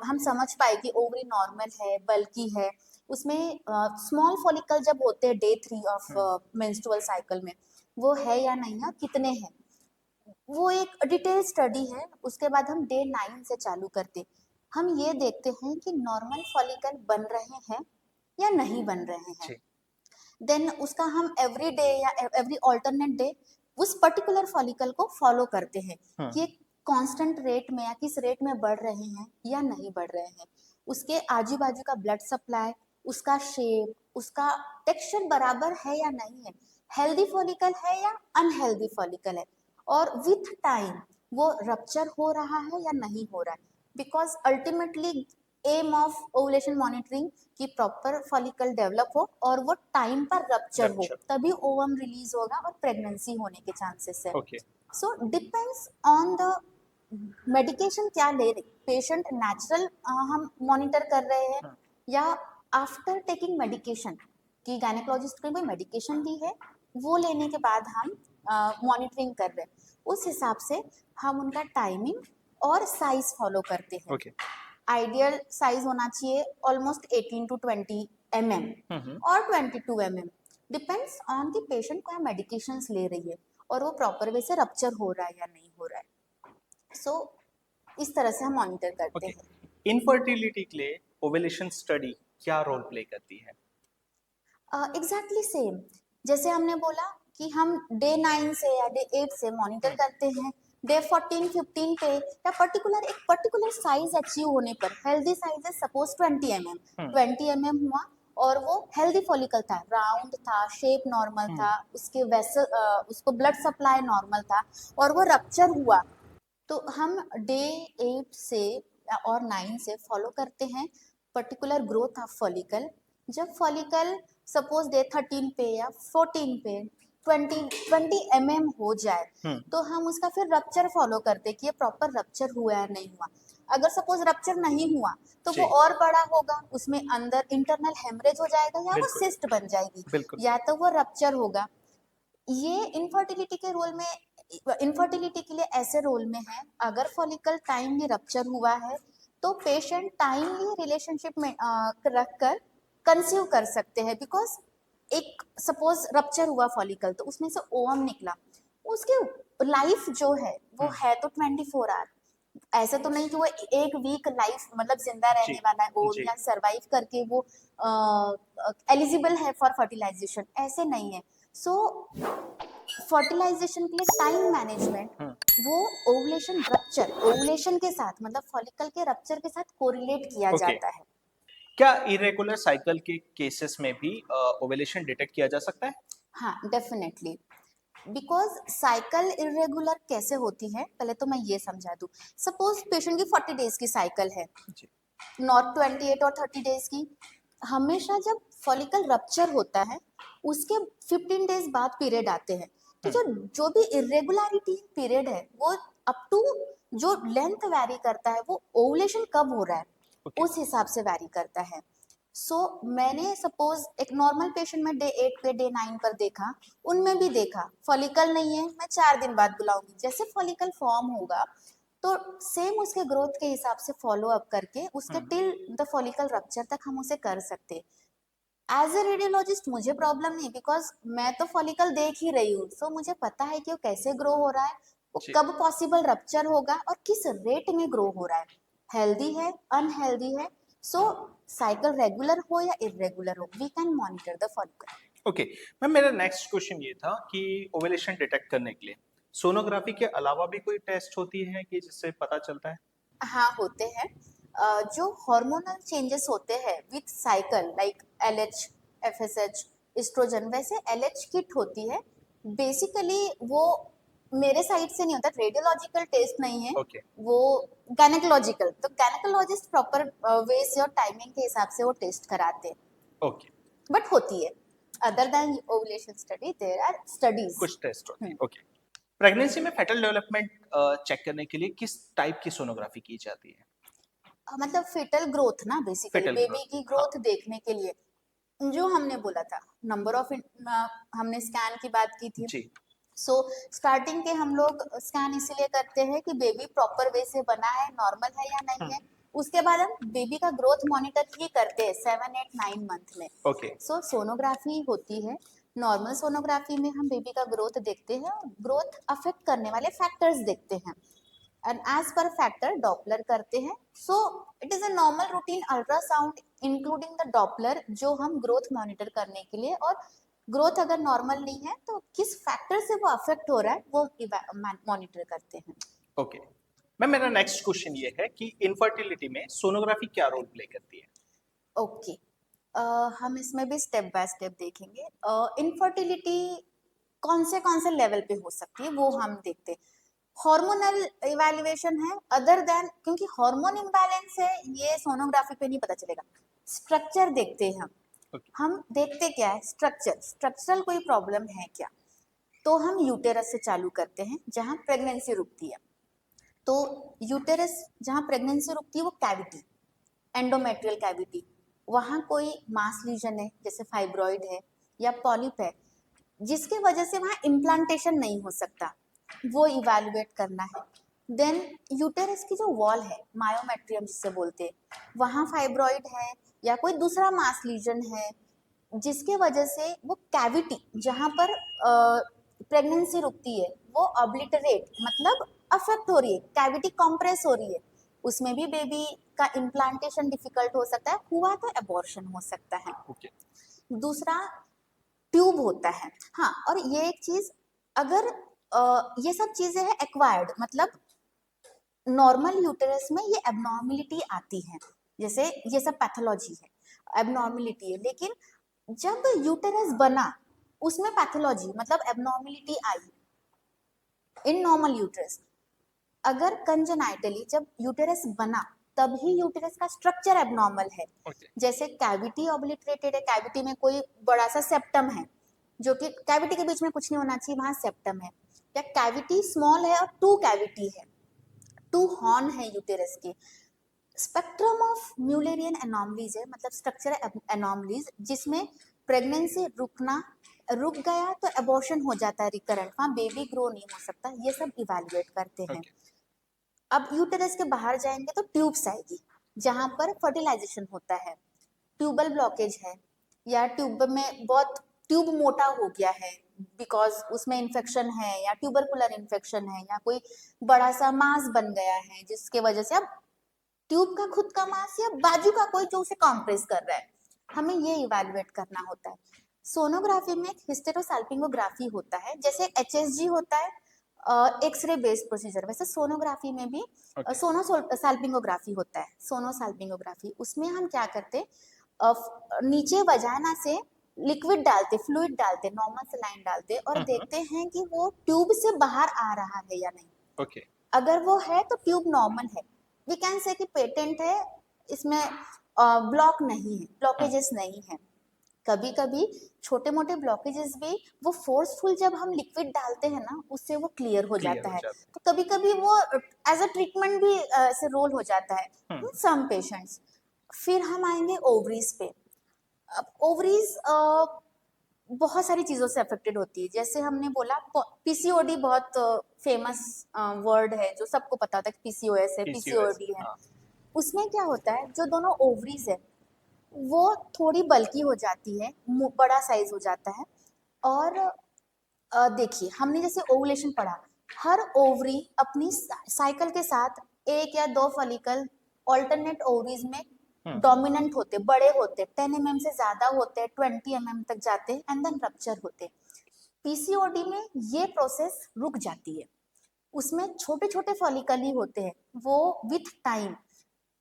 हम समझ पाए कि ओवरी नॉर्मल है, बल्कि है, उसमें स्मॉल फॉलिकल जब होते हैं डे 3 ऑफ मेंस्ट्रुअल साइकिल में, वो है या नहीं है, कितने हैं, वो एक डिटेल स्टडी है। उसके बाद हम डे 9 से चालू करते, हम ये देखते हैं कि नॉर्मल फॉलिकल बन रहे हैं या नहीं बन रहे हैं। जी। देन उसका हम एवरी डे या एवरी ऑल्टरनेट डे उस पर्टिकुलर फॉलिकल को फॉलो करते हैं कि कांस्टेंट रेट में या किस रेट में बढ़ रहे हैं या नहीं बढ़ रहे हैं। उसके आजू बाजू का ब्लड सप्लाई, उसका शेप, उसका टेक्सचर बराबर है या नहीं है, हेल्दी फॉलिकल है या अनहेल्दी फॉलिकल है, और विथ टाइम वो रप्चर हो रहा है या नहीं हो रहा है। Because ultimately aim of ovulation monitoring कि प्रॉपर फॉलिकल डेवलप हो और वो टाइम पर रप्चर हो, तभी ओवम रिलीज होगा और प्रेगनेंसी होने के चांसेस है। Okay. So depends on the medication क्या ले रहे पेशेंट, नेचुरल हम मॉनिटर कर रहे हैं या आफ्टर टेकिंग मेडिकेशन, कि गायनेकोलॉजिस्ट ने कोई मेडिकेशन दी है, वो लेने के बाद हम मॉनिटरिंग कर रहे हैं, उस हिसाब से हम उनका टाइमिंग और साइज फॉलो करते हैं। ओके। आइडियल साइज होना चाहिए ऑलमोस्ट 18 to 20 mm और 22 mm, depends on the patient क्या मेडिकेशंस ले रही है और वो प्रॉपर वे से रप्चर हो रहा है या नहीं हो रहा है। सो इस तरह से हम मॉनिटर करते ओके, हैं। इनफर्टिलिटी के लिए ओवुलेशन स्टडी क्या रोल प्ले करती है? एग्जैक्टली सेम, जैसे हमने बोला कि हम डे 9 से या डे 8 से मॉनिटर करते हैं, डे 14 15 पे या एक पर्टिकुलर साइज अचीव होने पर, हेल्दी साइज है सपोज 20 mm, 20 mm हुआ और वो हेल्दी फॉलिकल था, राउंड था, शेप नॉर्मल था, उसके वेसल उसको ब्लड सप्लाई नॉर्मल था, और वो रप्चर हुआ, तो हम डे 8 से और 9 से फॉलो करते हैं पर्टिकुलर ग्रोथ ऑफ फॉलिकल। जब फॉलिकल सपोज डे 13 पे या 14 पे 20 mm हो जाए, तो हम उसका फिर रप्चर फॉलो करते हैं कि ये प्रॉपर रप्चर हुआ है नहीं हुआ। अगर सपोज रप्चर नहीं हुआ तो वो और बड़ा होगा, उसमें अंदर इंटरनल हेमरेज हो जाएगा या वो सिस्ट बन जाएगी, या तो वो रप्चर होगा। ये इनफर्टिलिटी के रोल में, इनफर्टिलिटी के लिए ऐसे रोल में है, अगर फॉलिकल टाइमली रप्चर हुआ है तो पेशेंट टाइमली रिलेशनशिप में रखकर कंसीव कर सकते हैं, बिकॉज एक सपोज रप्चर हुआ फॉलिकल, तो उसमें से ओवम निकला, उसके लाइफ जो है वो है तो 24 आवर। ऐसा तो नहीं कि वो एक वीक लाइफ मतलब जिंदा रहने जी वाला है और जी या सरवाइव करके वो एलिजिबल है फॉर फर्टिलाइजेशन, ऐसे नहीं है। सो फर्टिलाइजेशन के लिए टाइम मैनेजमेंट, वो ओवुलेशन रप्चर, ओवुलेशन के साथ मतलब फॉलिकल के रप्चर के साथ कोरिलेट किया ओके। जाता है। क्या इरेगुलर साइकिल के केसेस में भी ओवेलेशन डिटेक्ट किया जा सकता है? हाँ डेफिनेटली, बिकॉज साइकिल इरेगुलर कैसे होती है पहले तो मैं ये समझा दूं। सपोज पेशेंट की 40 डेज की साइकिल है, जी नॉट 28 और 30 डेज की। हमेशा जब फॉलिकल रप्चर होता है उसके 15 डेज बाद पीरियड आते हैं, तो जो जो भी इरेगुलरिटी पीरियड है वो अप टू जो लेंथ वैरी करता है, वो ओवुलेशन कब हो रहा है ओके उस हिसाब से वैरी करता है। सो मैंने सपोज एक नॉर्मल पेशेंट में डे 8 पे डे 9 पर देखा, उनमें भी देखा फॉलिकल नहीं है, मैं 4 दिन बाद बुलाऊंगी, जैसे फॉलिकल फॉर्म होगा तो सेम उसके ग्रोथ के हिसाब से फॉलो अप करके उसके टिल द फॉलिकल रप्चर तक हम उसे कर सकते। एज ए रेडियोलॉजिस्ट मुझे प्रॉब्लम नहीं, बिकॉज मैं तो फॉलिकल देख ही रही हूँ, सो मुझे पता है कि वो कैसे ग्रो हो रहा है, वो जी कब पॉसिबल रप्चर होगा और किस रेट में ग्रो हो रहा है, हेल्दी है अनहेल्दी है। सो साइकिल रेगुलर हो या इरेगुलर हो, we can monitor the follicle. Okay. Ma'am मेरा नेक्स्ट क्वेश्चन ये था कि ओवेलेशन डिटेक्ट करने के लिए सोनोग्राफी के अलावा भी कोई टेस्ट होती है कि जिससे पता चलता है? हाँ होते हैं। जो हार्मोनल चेंजेस होते हैं with cycle like LH, FSH, oestrogen, वैसे LH किट होती है। बेसिकली वो मेरे साइड से नहीं होता, रेडियोलॉजिकल टेस्ट नहीं है ओके वो, गायनेकोलॉजिकल, तो गायनेकोलॉजिस्ट प्रॉपर वे से और टाइमिंग के हिसाब से वो टेस्ट कराते हैं, ओके। बट होती है। Other than ovulation study there are studies. कुछ टेस्ट होती है, ओके। प्रेगनेंसी में फेटल डेवलपमेंट चेक करने के लिए किस टाइप की सोनोग्राफी की जाती है? मतलब फिटल ग्रोथ ना, बेसिकली फेटल बेबी की ग्रोथ, हाँ। ग्रोथ देखने के लिए जो हमने बोला था, नंबर ऑफ हमने स्कैन की बात की थी। जी सो स्टार्टिंग के हम लोग स्कैन इसीलिए करते हैं कि बेबी प्रॉपर वे से बना है, नॉर्मल है या नहीं है। उसके बाद हम बेबी का ग्रोथ मॉनिटर ही करते हैं 7 8 9 मंथ में। ओके सो सोनोग्राफी होती है, नॉर्मल सोनोग्राफी में हम बेबी का ग्रोथ देखते हैं और ग्रोथ अफेक्ट करने वाले फैक्टर्स देखते हैं, एंड एज पर फैक्टर डॉपलर करते हैं। So it is a normal routine ultrasound including the Doppler, जो हम ग्रोथ मॉनिटर करने के लिए, और ग्रोथ अगर नॉर्मल नहीं है तो किस फैक्टर से वो अफेक्ट हो रहा है वो मॉनिटर करते हैं। ओके। मैम मेरा नेक्स्ट क्वेश्चन ये है कि इनफर्टिलिटी में सोनोग्राफी क्या रोल प्ले करती है? ओके, हम इसमें भी स्टेप बाय स्टेप देखेंगे। इनफर्टिलिटी कौन से लेवल पे हो सकती है वो हम देखते हैं। हार्मोनल इवैल्यूएशन है, अदर देन, क्योंकि हार्मोन इम्बैलेंस है ये सोनोग्राफी पे नहीं पता चलेगा। स्ट्रक्चर देखते हैं ओके हम देखते क्या है, स्ट्रक्चर, स्ट्रक्चरल कोई प्रॉब्लम है क्या, तो हम यूटेरस से चालू करते हैं जहाँ प्रेगनेंसी रुकती है। तो यूटेरस जहाँ प्रेगनेंसी रुकती है वो कैविटी, एंडोमेट्रियल कैविटी, वहाँ कोई मास लीजन है जैसे फाइब्रॉइड है या पॉलिप है जिसके वजह से वहाँ इम्प्लांटेशन नहीं हो सकता, वो इवैल्यूएट करना है। देन यूटेरस की जो वॉल है, मायोमेट्रियम जिसे बोलते हैं, वहाँ फाइब्रॉइड है या कोई दूसरा मास लीजन है जिसके वजह से वो कैविटी जहाँ पर प्रेगनेंसी रुकती है वो ऑब्लिटरेट मतलब अफेक्ट हो रही है, कैविटी कॉम्प्रेस हो रही है, उसमें भी बेबी का इम्प्लांटेशन डिफिकल्ट हो सकता है, हुआ तो एबॉर्शन हो सकता है। ओके दूसरा ट्यूब होता है। हाँ, और ये एक चीज, अगर ये सब चीजें हैं एक्वायर्ड, मतलब नॉर्मल यूटेरस में ये एबनॉर्मिलिटी आती है, जैसे ये सब पैथोलॉजी है, एबनॉर्मिलिटी है, लेकिन जब यूटेरस बना उसमें पैथोलॉजी मतलब abnormality I in normal uterus. अगर कंजेनाइटली जब यूटेरस बना तभी यूटेरस का स्ट्रक्चर एबनॉर्मल है, ओके जैसे कैविटी ऑब्लिटरेटेड है, कैविटी में कोई बड़ा सा सेप्टम है जो कि कैविटी के बीच में कुछ नहीं होना चाहिए, वहां सेप्टम है, या कैविटी स्मॉल है और टू कैविटी है, टू हॉर्न है यूटेरस के। स्पेक्ट्रम ऑफ म्यूलेरियन एनॉमलीज है, मतलब स्ट्रक्चर एनॉमलीज जिसमें प्रेगनेंसी रुक गया तो एबॉर्शन हो जाता है रिकरेंट, वहाँ बेबी ग्रो नहीं हो सकता, ये सब इवैल्यूएट करते हैं। ओके अब यूटेरस के बाहर जाएंगे तो ट्यूब्स आएगी जहां पर फर्टिलाइजेशन होता है, ट्यूबल ब्लॉकेज है या ट्यूब में बहुत ट्यूब मोटा हो गया है बिकॉज उसमें इन्फेक्शन है या ट्यूबरकुलर इन्फेक्शन है या कोई बड़ा सा मांस बन गया है जिसके वजह से अब ट्यूब का खुद का मांस या बाजू का कोई जो उसे कॉम्प्रेस कर रहा है, हमें ये इवेलुएट करना होता है। सोनोग्राफी में एक हिस्टेरोसाल्पिंगोग्राफी होता है, जैसे एचएसजी होता है एक्सरे बेस्ड प्रोसीजर, वैसे सोनोग्राफी में भी Okay. सोनोसाल्पिंगोग्राफी होता है। सोनोसाल्पिंगोग्राफी उसमें हम क्या करते, नीचे वजाना से लिक्विड डालते, फ्लूइड डालते, नॉर्मल सलाइन डालते और देखते हैं कि वो ट्यूब से बाहर आ रहा है या नहीं। Okay. अगर वो है तो ट्यूब नॉर्मल है, वी कैन से कि पेटेंट है, इसमें ब्लॉक नहीं है, ब्लॉकेजेस नहीं है। कभी कभी छोटे मोटे ब्लॉकेजेस भी वो फोर्सफुल जब हम लिक्विड डालते हैं ना उससे वो क्लियर हो जाता है। तो कभी कभी वो एज अ ट्रीटमेंट भी ऐसे रोल हो जाता है इन सम पेशेंट्स। फिर हम आएंगे ओवरीज पे। अब ओवरीज बहुत सारी चीजों से अफेक्टेड होती है, जैसे हमने बोला पीसीओडी बहुत फेमस वर्ड है जो सबको पता होता है कि पीसीओएस है, पीसीओडी है। उसमें क्या होता है, जो दोनों ओवरीज है वो थोड़ी बल्की हो जाती है, बड़ा साइज हो जाता है। और देखिए हमने जैसे ओवुलेशन पढ़ा, हर ओवरी अपनी साइकिल के साथ एक या दो फॉलिकल ऑल्टरनेट ओवरीज में डोमिनेंट होते, बड़े होते, 10 mm से ज्यादा होते, 20 mm तक जाते एंड देन रप्चर होते। पीसीओडी में ये प्रोसेस रुक जाती है, उसमें छोटे छोटे फॉलिकल ही होते हैं, वो with time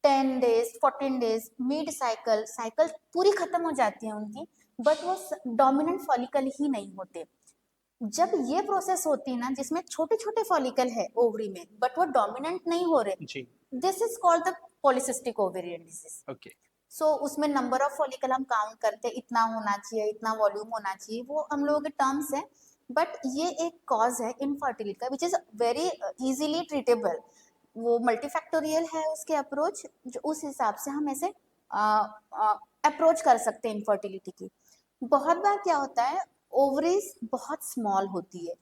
10 days 14 days mid cycle cycle पूरी खत्म हो जाती है उनकी, बट वो डोमिनेंट फॉलिकल ही नहीं होते। जब ये प्रोसेस होती है ना जिसमें छोटे छोटे फॉलिकल है ओवरी में बट वो डोमिनेंट नहीं हो रहे, this is called the polycystic ovarian disease. Okay. So उसमें नंबर ऑफ फॉलिकल हम काउंट करते हैं, इतना होना चाहिए, इतना वॉल्यूम होना चाहिए, वो हम लोगों के टर्म्स है। बट ये एक कॉज है इनफर्टिलिटी का which is very easily treatable. वो मल्टीफैक्टोरियल है उसके अप्रोच, जो उस हिसाब से हम ऐसे अप्रोच कर सकते हैं इनफर्टिलिटी की। बहुत बार क्या होता है, ओवरीज बहुत स्मॉल होती है,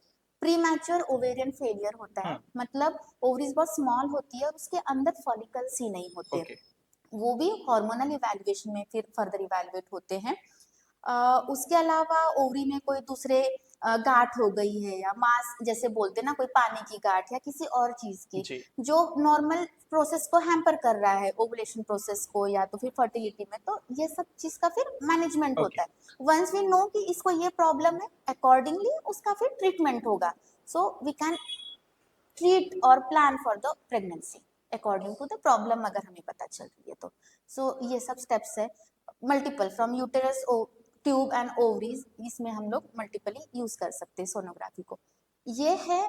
प्री मैच्योर ओवेरियन फेलियर होता है, मतलब ओवरीज बहुत स्मॉल होती है और उसके अंदर फॉलिकल्स ही नहीं होते। वो भी हार्मोनल इवैल्यूएशन में फिर फर्दर इवैल्यूएट होते हैं। उसके अलावा ओवरी में कोई दूसरे गांठ हो गई है या मास जैसे बोलते हैं ना, कोई पानी की गांठ या किसी और चीज की जो नॉर्मल प्रोसेस को हैम्पर कर रहा है, ओवुलेशन प्रोसेस को या तो फिर फर्टिलिटी में, तो ये सब चीज का फिर मैनेजमेंट होता है। वंस वी नो कि इसको ये प्रॉब्लम है, अकॉर्डिंगली उसका फिर ट्रीटमेंट होगा। सो वी कैन ट्रीट और plan for the pregnancy according to the problem, अगर हमें पता चल रही है तो। सो ये सब स्टेप्स है, multiple from uterus tube and ovaries, इसमें हम लोग मल्टीपली यूज कर सकते हैं सोनोग्राफी को। ये है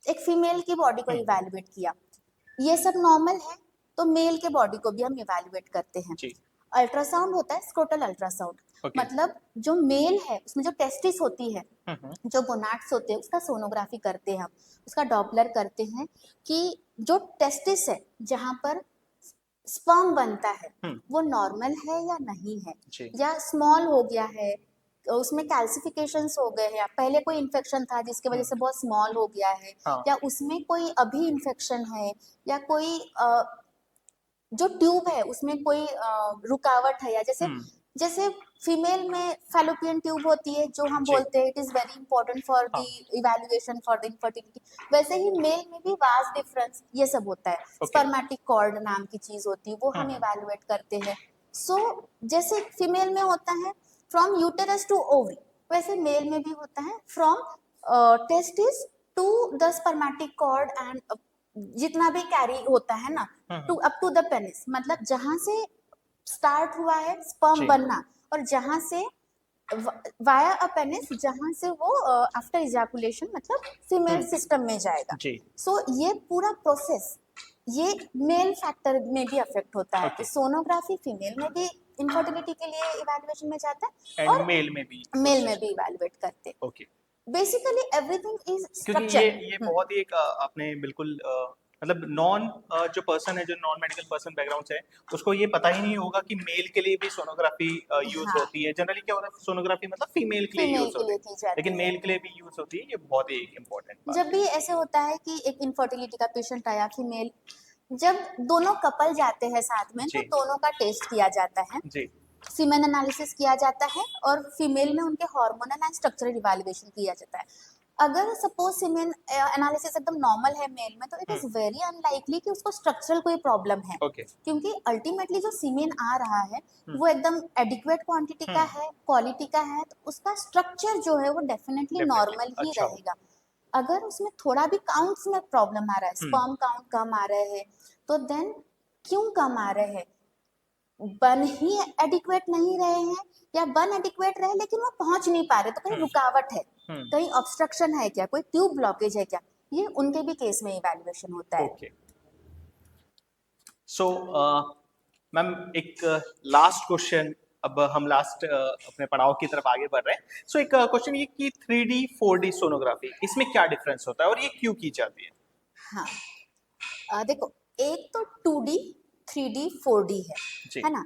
एक फीमेल की बॉडी को इवैल्यूएट किया, ये सब नॉर्मल है तो मेल के बॉडी को भी हम इवैल्यूएट करते हैं। अल्ट्रासाउंड होता है, स्क्रोटल अल्ट्रासाउंड, मतलब जो मेल है उसमें जो टेस्टिस होती है, जो गोनाड्स होते हैं, उसका सोनोग्राफी करते हैं हम, उसका डॉपलर करते हैं कि जो टेस्टिस है जहां पर स्पर्म बनता है वो नॉर्मल है या नहीं है, या स्मॉल हो गया है, उसमें कैल्सिफिकेशंस हो गए हैं, पहले कोई इन्फेक्शन था जिसकी वजह से बहुत स्मॉल हो गया है, या उसमें कोई अभी इन्फेक्शन है, या कोई जो ट्यूब है उसमें कोई रुकावट है, या जैसे फीमेल में फैलोपियन ट्यूब होती है जो हम बोलते हैं it is very important for the evaluation for the infertility, वैसे ही मेल में भी वास्ट डिफरेंस ये सब होता है। स्पर्मेटिक कॉर्ड नाम की चीज होती है, वो हम इवैल्यूएट करते हैं। सो जैसे फीमेल में होता है फ्रॉम यूटेरस टू ओवरी, वैसे मेल में भी होता है from testis to the spermatic cord and जितना भी कैरी होता है ना, to up to the penis, मतलब जहां से स्टार्ट हुआ है स्पर्म बनना और जहां से वाया अ पेनिस, जहां से वो आफ्टर इजैकुलेशन मतलब फीमेल सिस्टम में जाएगा। सो ये पूरा प्रोसेस ये मेल फैक्टर में भी अफेक्ट होता है। तो सोनोग्राफी फीमेल में भी इनफर्टिलिटी के लिए इवैल्यूएशन में जाता है और मेल में भी इवैल्यूएट करते हैं। Basically everything is structure. ये बहुत ही एक आपने बिल्कुल मतलब नॉन जो पर्सन है, जो नॉन मेडिकल पर्सन बैकग्राउंड से है, उसको ये पता ही नहीं होगा कि मेल के लिए भी सोनोग्राफी यूज होती है। जनरली क्या होता है, सोनोग्राफी मतलब फीमेल के लिए यूज होती है, लेकिन मेल के लिए भी यूज होती है। ये बहुत ही इंपॉर्टेंट बात है। जब भी ऐसे होता है कि एक इनफर्टिलिटी का पेशेंट आया फीमेल, जब दोनों कपल जाते हैं साथ में तो दोनों का टेस्ट किया जाता है। सीमेन एनालिसिस किया जाता है और फीमेल में उनके हार्मोनल एंड स्ट्रक्चरल इवैल्यूएशन किया जाता है। अगर सपोज सीमेन एनालिसिस एकदम नॉर्मल है मेल में, तो इट इज वेरी अनलाइकली कि उसको स्ट्रक्चरल कोई प्रॉब्लम है, ओके क्योंकि अल्टीमेटली जो सीमेन आ रहा है वो एकदम एडिक्वेट क्वांटिटी का है, क्वालिटी का है, तो उसका स्ट्रक्चर जो है वो डेफिनेटली नॉर्मल ही अच्छा रहेगा। अगर उसमें थोड़ा भी काउंट्स में प्रॉब्लम आ रहा है, स्पर्म काउंट कम आ रहे हैं, तो देन क्यों कम आ रहे हैं? बन ही एडिक्वेट नहीं रहे हैं, या बन एडिक्वेट रहे लेकिन वो पहुंच नहीं पा रहे, तो कहीं रुकावट है, कहीं ऑब्स्ट्रक्शन है क्या, कोई ट्यूब ब्लॉकेज है क्या, ये उनके भी केस में इवैल्यूएशन होता है। ओके। सो मैम एक लास्ट क्वेश्चन, अब हम लास्ट अपने पड़ाव की तरफ आगे बढ़ रहे हैं। सो एक क्वेश्चन ये कि 3D 4D सोनोग्राफी, इसमें क्या डिफरेंस होता है और ये क्यों की जाती है? हाँ, देखो, एक तो 2D 3D 4D जी। है ना।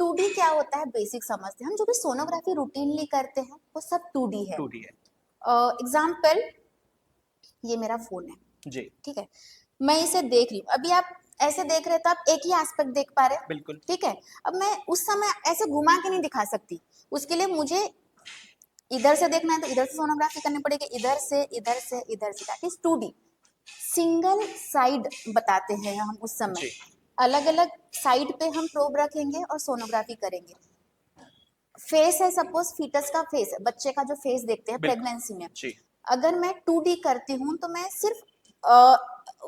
2D क्या होता है बेसिक समझते हैं, हम जो भी सोनोग्राफी रूटीनली करते हैं वो सब 2D है। 2D है। एग्जाम्पल, ये मेरा फोन है, जी ठीक है, मैं इसे देख रही हूँ, अभी आप ऐसे देख रहे हैं तो आप एक ही एस्पेक्ट देख पा रहे हैं, बिल्कुल। ठीक है। अब मैं उस समय ऐसे घुमा के नहीं दिखा सकती, उसके लिए मुझे इधर से देखना है तो इधर से सोनोग्राफी करनी पड़ेगी, इधर से इधर से इधर से, that is 2D। Single side बताते हैं हम उस समय, जी अलग अलग साइड पे हम प्रोब रखेंगे और सोनोग्राफी करेंगे। फेस है, सपोज फीटस का फेस है, बच्चे का जो फेस देखते हैं बिल्कुल। प्रेगनेंसी में, जी अगर मैं 2D करती हूँ तो मैं सिर्फ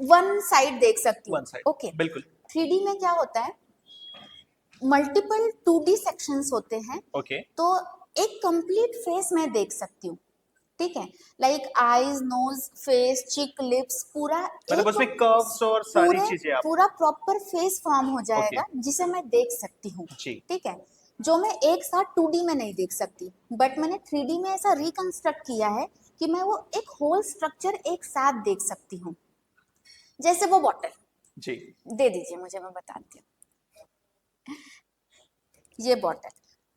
वन साइड देख सकती हूँ, वन साइड ओके। बिल्कुल। 3D में क्या होता है, मल्टीपल 2D सेक्शंस होते हैं, ओके तो एक कंप्लीट फेस मैं देख सकती हूँ, ठीक है, लाइक आईज, नोज, फेस, चिक, लिप्स, पूरा मतलब एक उसमें कर्व्स और सारी पूरे चीजें आप। पूरा प्रॉपर फेस फॉर्म हो ओके जाएगा जिसे मैं देख सकती हूँ, जी ठीक है, जो मैं एक साथ 2D में नहीं देख सकती, बट मैंने 3D में ऐसा रिकंस्ट्रक्ट किया है कि मैं वो एक होल स्ट्रक्चर एक साथ देख सकती हूँ। जैसे वो बॉटल जी दे दीजिए मुझे, मैं बताती हूँ। ये बॉटल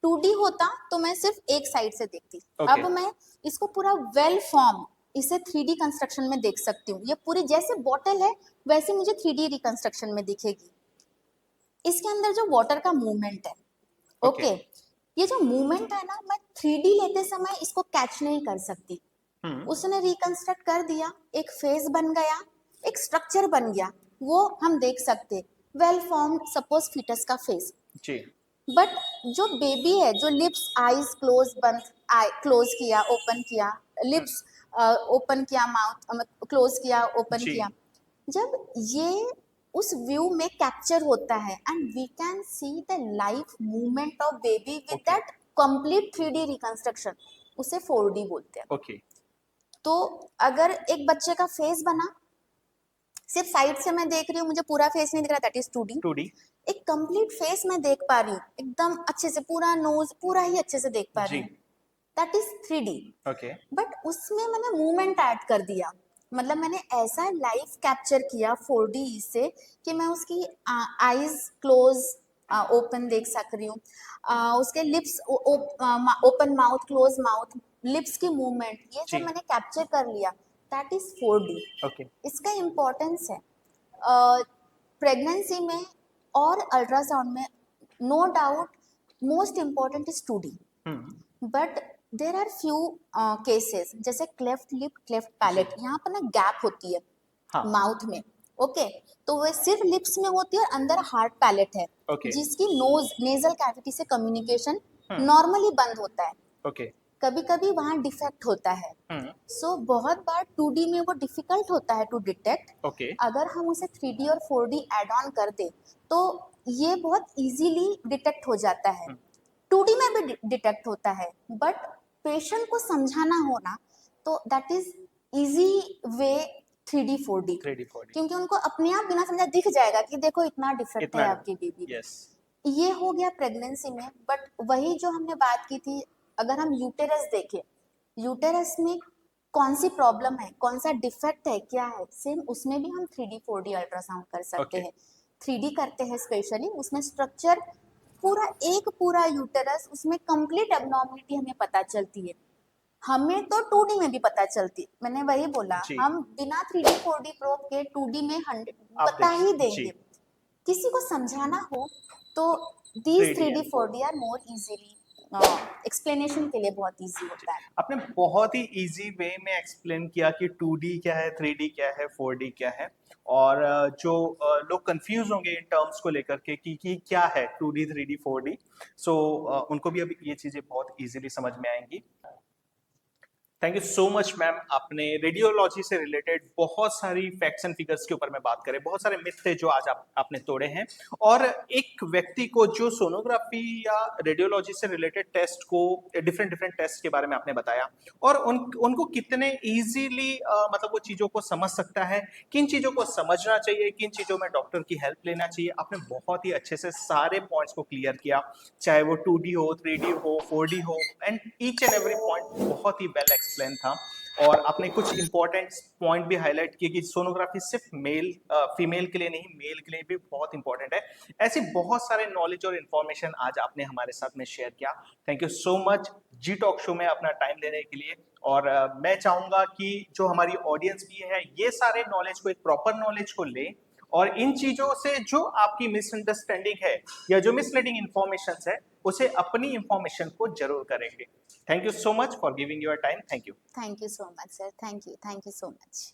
2D होता तो मैं सिर्फ एक साइड से देखती, ओके अब मैं इसको पूरा वेल फॉर्म इसे 3D कंस्ट्रक्शन में देख सकती हूँ। ये पूरी जैसे बॉटल है वैसे मुझे 3D रिकंस्ट्रक्शन में दिखेगी। इसके अंदर जो वाटर का मूवमेंट है, ओके ओके, ये जो मूवमेंट है ना, मैं 3D लेते समय इसको कैच नहीं कर सकती, उसने रिकंस्ट्रक्ट कर दिया, एक फेस बन गया, एक स्ट्रक्चर बन गया, वो हम देख सकते, वेल फॉर्म्ड, सपोज फीटस का फेस। जी बट जो बेबी है, जो लिप्स, आईज क्लोज, बंद, आई क्लोज किया, ओपन किया, लिप्स ओपन किया, माउथ क्लोज किया, ओपन जी किया, जब ये उस व्यू में कैप्चर होता है and we can see the live movement of baby with okay that complete 3D reconstruction, उसे 4D बोलते हैं। ओके तो अगर एक बच्चे का फेस बना, सिर्फ साइड से मैं देख रही हूँ, मुझे पूरा फेस नहीं दिख रहा, दैट इज 2D। 2D एक कंप्लीट फेस मैं देख पा रही हूँ, एकदम अच्छे से, पूरा नोज पूरा ही अच्छे से देख पा रही जी हूँ, that is 3D। Okay but उसमें मैंने मूवमेंट ऐड कर दिया, मतलब मैंने ऐसा लाइव कैप्चर किया 4D से कि मैं उसकी आईज क्लोज ओपन देख सक रही हूँ, उसके lips open mouth, close mouth, lips की मूवमेंट, ये जी जब मैंने कैप्चर कर लिया, दैट इज 4D। ओके इसका इम्पोर्टेंस है प्रेगनेंसी में और अल्ट्रासाउंड में, no doubt most important is 2D, but there are few cases, जैसे क्लेफ्ट लिप, क्लेफ्ट पैलेट, यहाँ पर ना गैप होती है हाँ माउथ में, ओके, तो वो सिर्फ लिप्स में होती है और अंदर हार्ड पैलेट है, ओके जिसकी नोज नेजल कैविटी से कम्युनिकेशन नॉर्मली बंद होता है, ओके कभी कभी वहाँ डिफेक्ट होता है। सो बहुत बार 2D में वो डिफिकल्ट होता है टू डिटेक्ट, ओके अगर हम उसे 3D और 4D एड ऑन कर दे तो ये बहुत इजीली डिटेक्ट हो जाता है। 2D में भी डिटेक्ट होता है, बट पेशेंट को समझाना होना, तो that is easy way 3D 4D, 3D 4D क्योंकि उनको अपने आप बिना समझा दिख जाएगा कि देखो इतना डिफेक्ट इतना है आपकी बेबी में। यस ये हो गया प्रेगनेंसी में, बट वही जो हमने बात की थी, अगर हम यूटेरस देखें, यूटेरस में कौन सी प्रॉब्लम है, कौन सा डिफेक्ट है, क्या है, सेम उसमें भी हम 3D 4D अल्ट्रासाउंड कर सकते ओके हैं। 3D करते हैं स्पेशली, उसमें स्ट्रक्चर पूरा, एक पूरा यूटेरस, उसमें कंप्लीट एब्नॉर्मलिटी हमें पता चलती है। हमें तो 2D में भी पता चलती, मैंने वही बोला, जी हम बिना 3D 4D प्रोब के 2D में 100 आप बता ही जी देंगे। किसी को समझाना हो तो these 3D 3D and 4D are more easily explanation के लिए बहुत इजी होता है। आपने बहुत ही इजी वे में एक्सप्लेन किया कि 2D क्या है, 3D क्या है, 4D क्या है। और जो लोग कंफ्यूज होंगे इन टर्म्स को लेकर के कि क्या है 2D 3D 4D, सो उनको भी अब ये चीजें बहुत इजीली समझ में आएंगी। Thank you so much ma'am. आपने रेडियोलॉजी से रिलेटेड बहुत सारी फैक्ट्स एंड फिगर्स के ऊपर में बात करें, बहुत सारे मिथ थे जो आज आपने तोड़े हैं। और एक व्यक्ति को जो सोनोग्राफी या रेडियोलॉजी से रिलेटेड टेस्ट को, डिफरेंट डिफरेंट टेस्ट के बारे में आपने बताया, और उनको कितने इजीली मतलब वो चीज़ों को समझ सकता है, किन चीज़ों को समझना चाहिए, किन चीज़ों में डॉक्टर की हेल्प लेना चाहिए। आपने बहुत ही अच्छे से सारे पॉइंट्स को क्लियर किया, चाहे वो 2D हो, 3D हो, 4D हो, and each and every point बहुत ही वेल एक्सप्लेन था। और आपने कुछ इंपॉर्टेंट पॉइंट भी हाईलाइट किए कि सोनोग्राफी सिर्फ फीमेल के लिए नहीं, मेल के लिए भी बहुत इंपॉर्टेंट है। ऐसे बहुत सारे नॉलेज और इन्फॉर्मेशन आज आपने हमारे साथ में शेयर किया। Thank you so much G talk show में अपना टाइम देने के लिए। और मैं चाहूंगा कि जो हमारी ऑडियंस भी है ये सारे नॉलेज को, एक प्रॉपर नॉलेज को ले, और इन चीजों से जो आपकी मिसअंडरस्टैंडिंग है या जो मिसलीडिंग इंफॉर्मेशन है उसे अपनी इंफॉर्मेशन को जरूर करेंगे। Thank you so much for giving your time. Thank you. Thank you so much sir, thank you so much.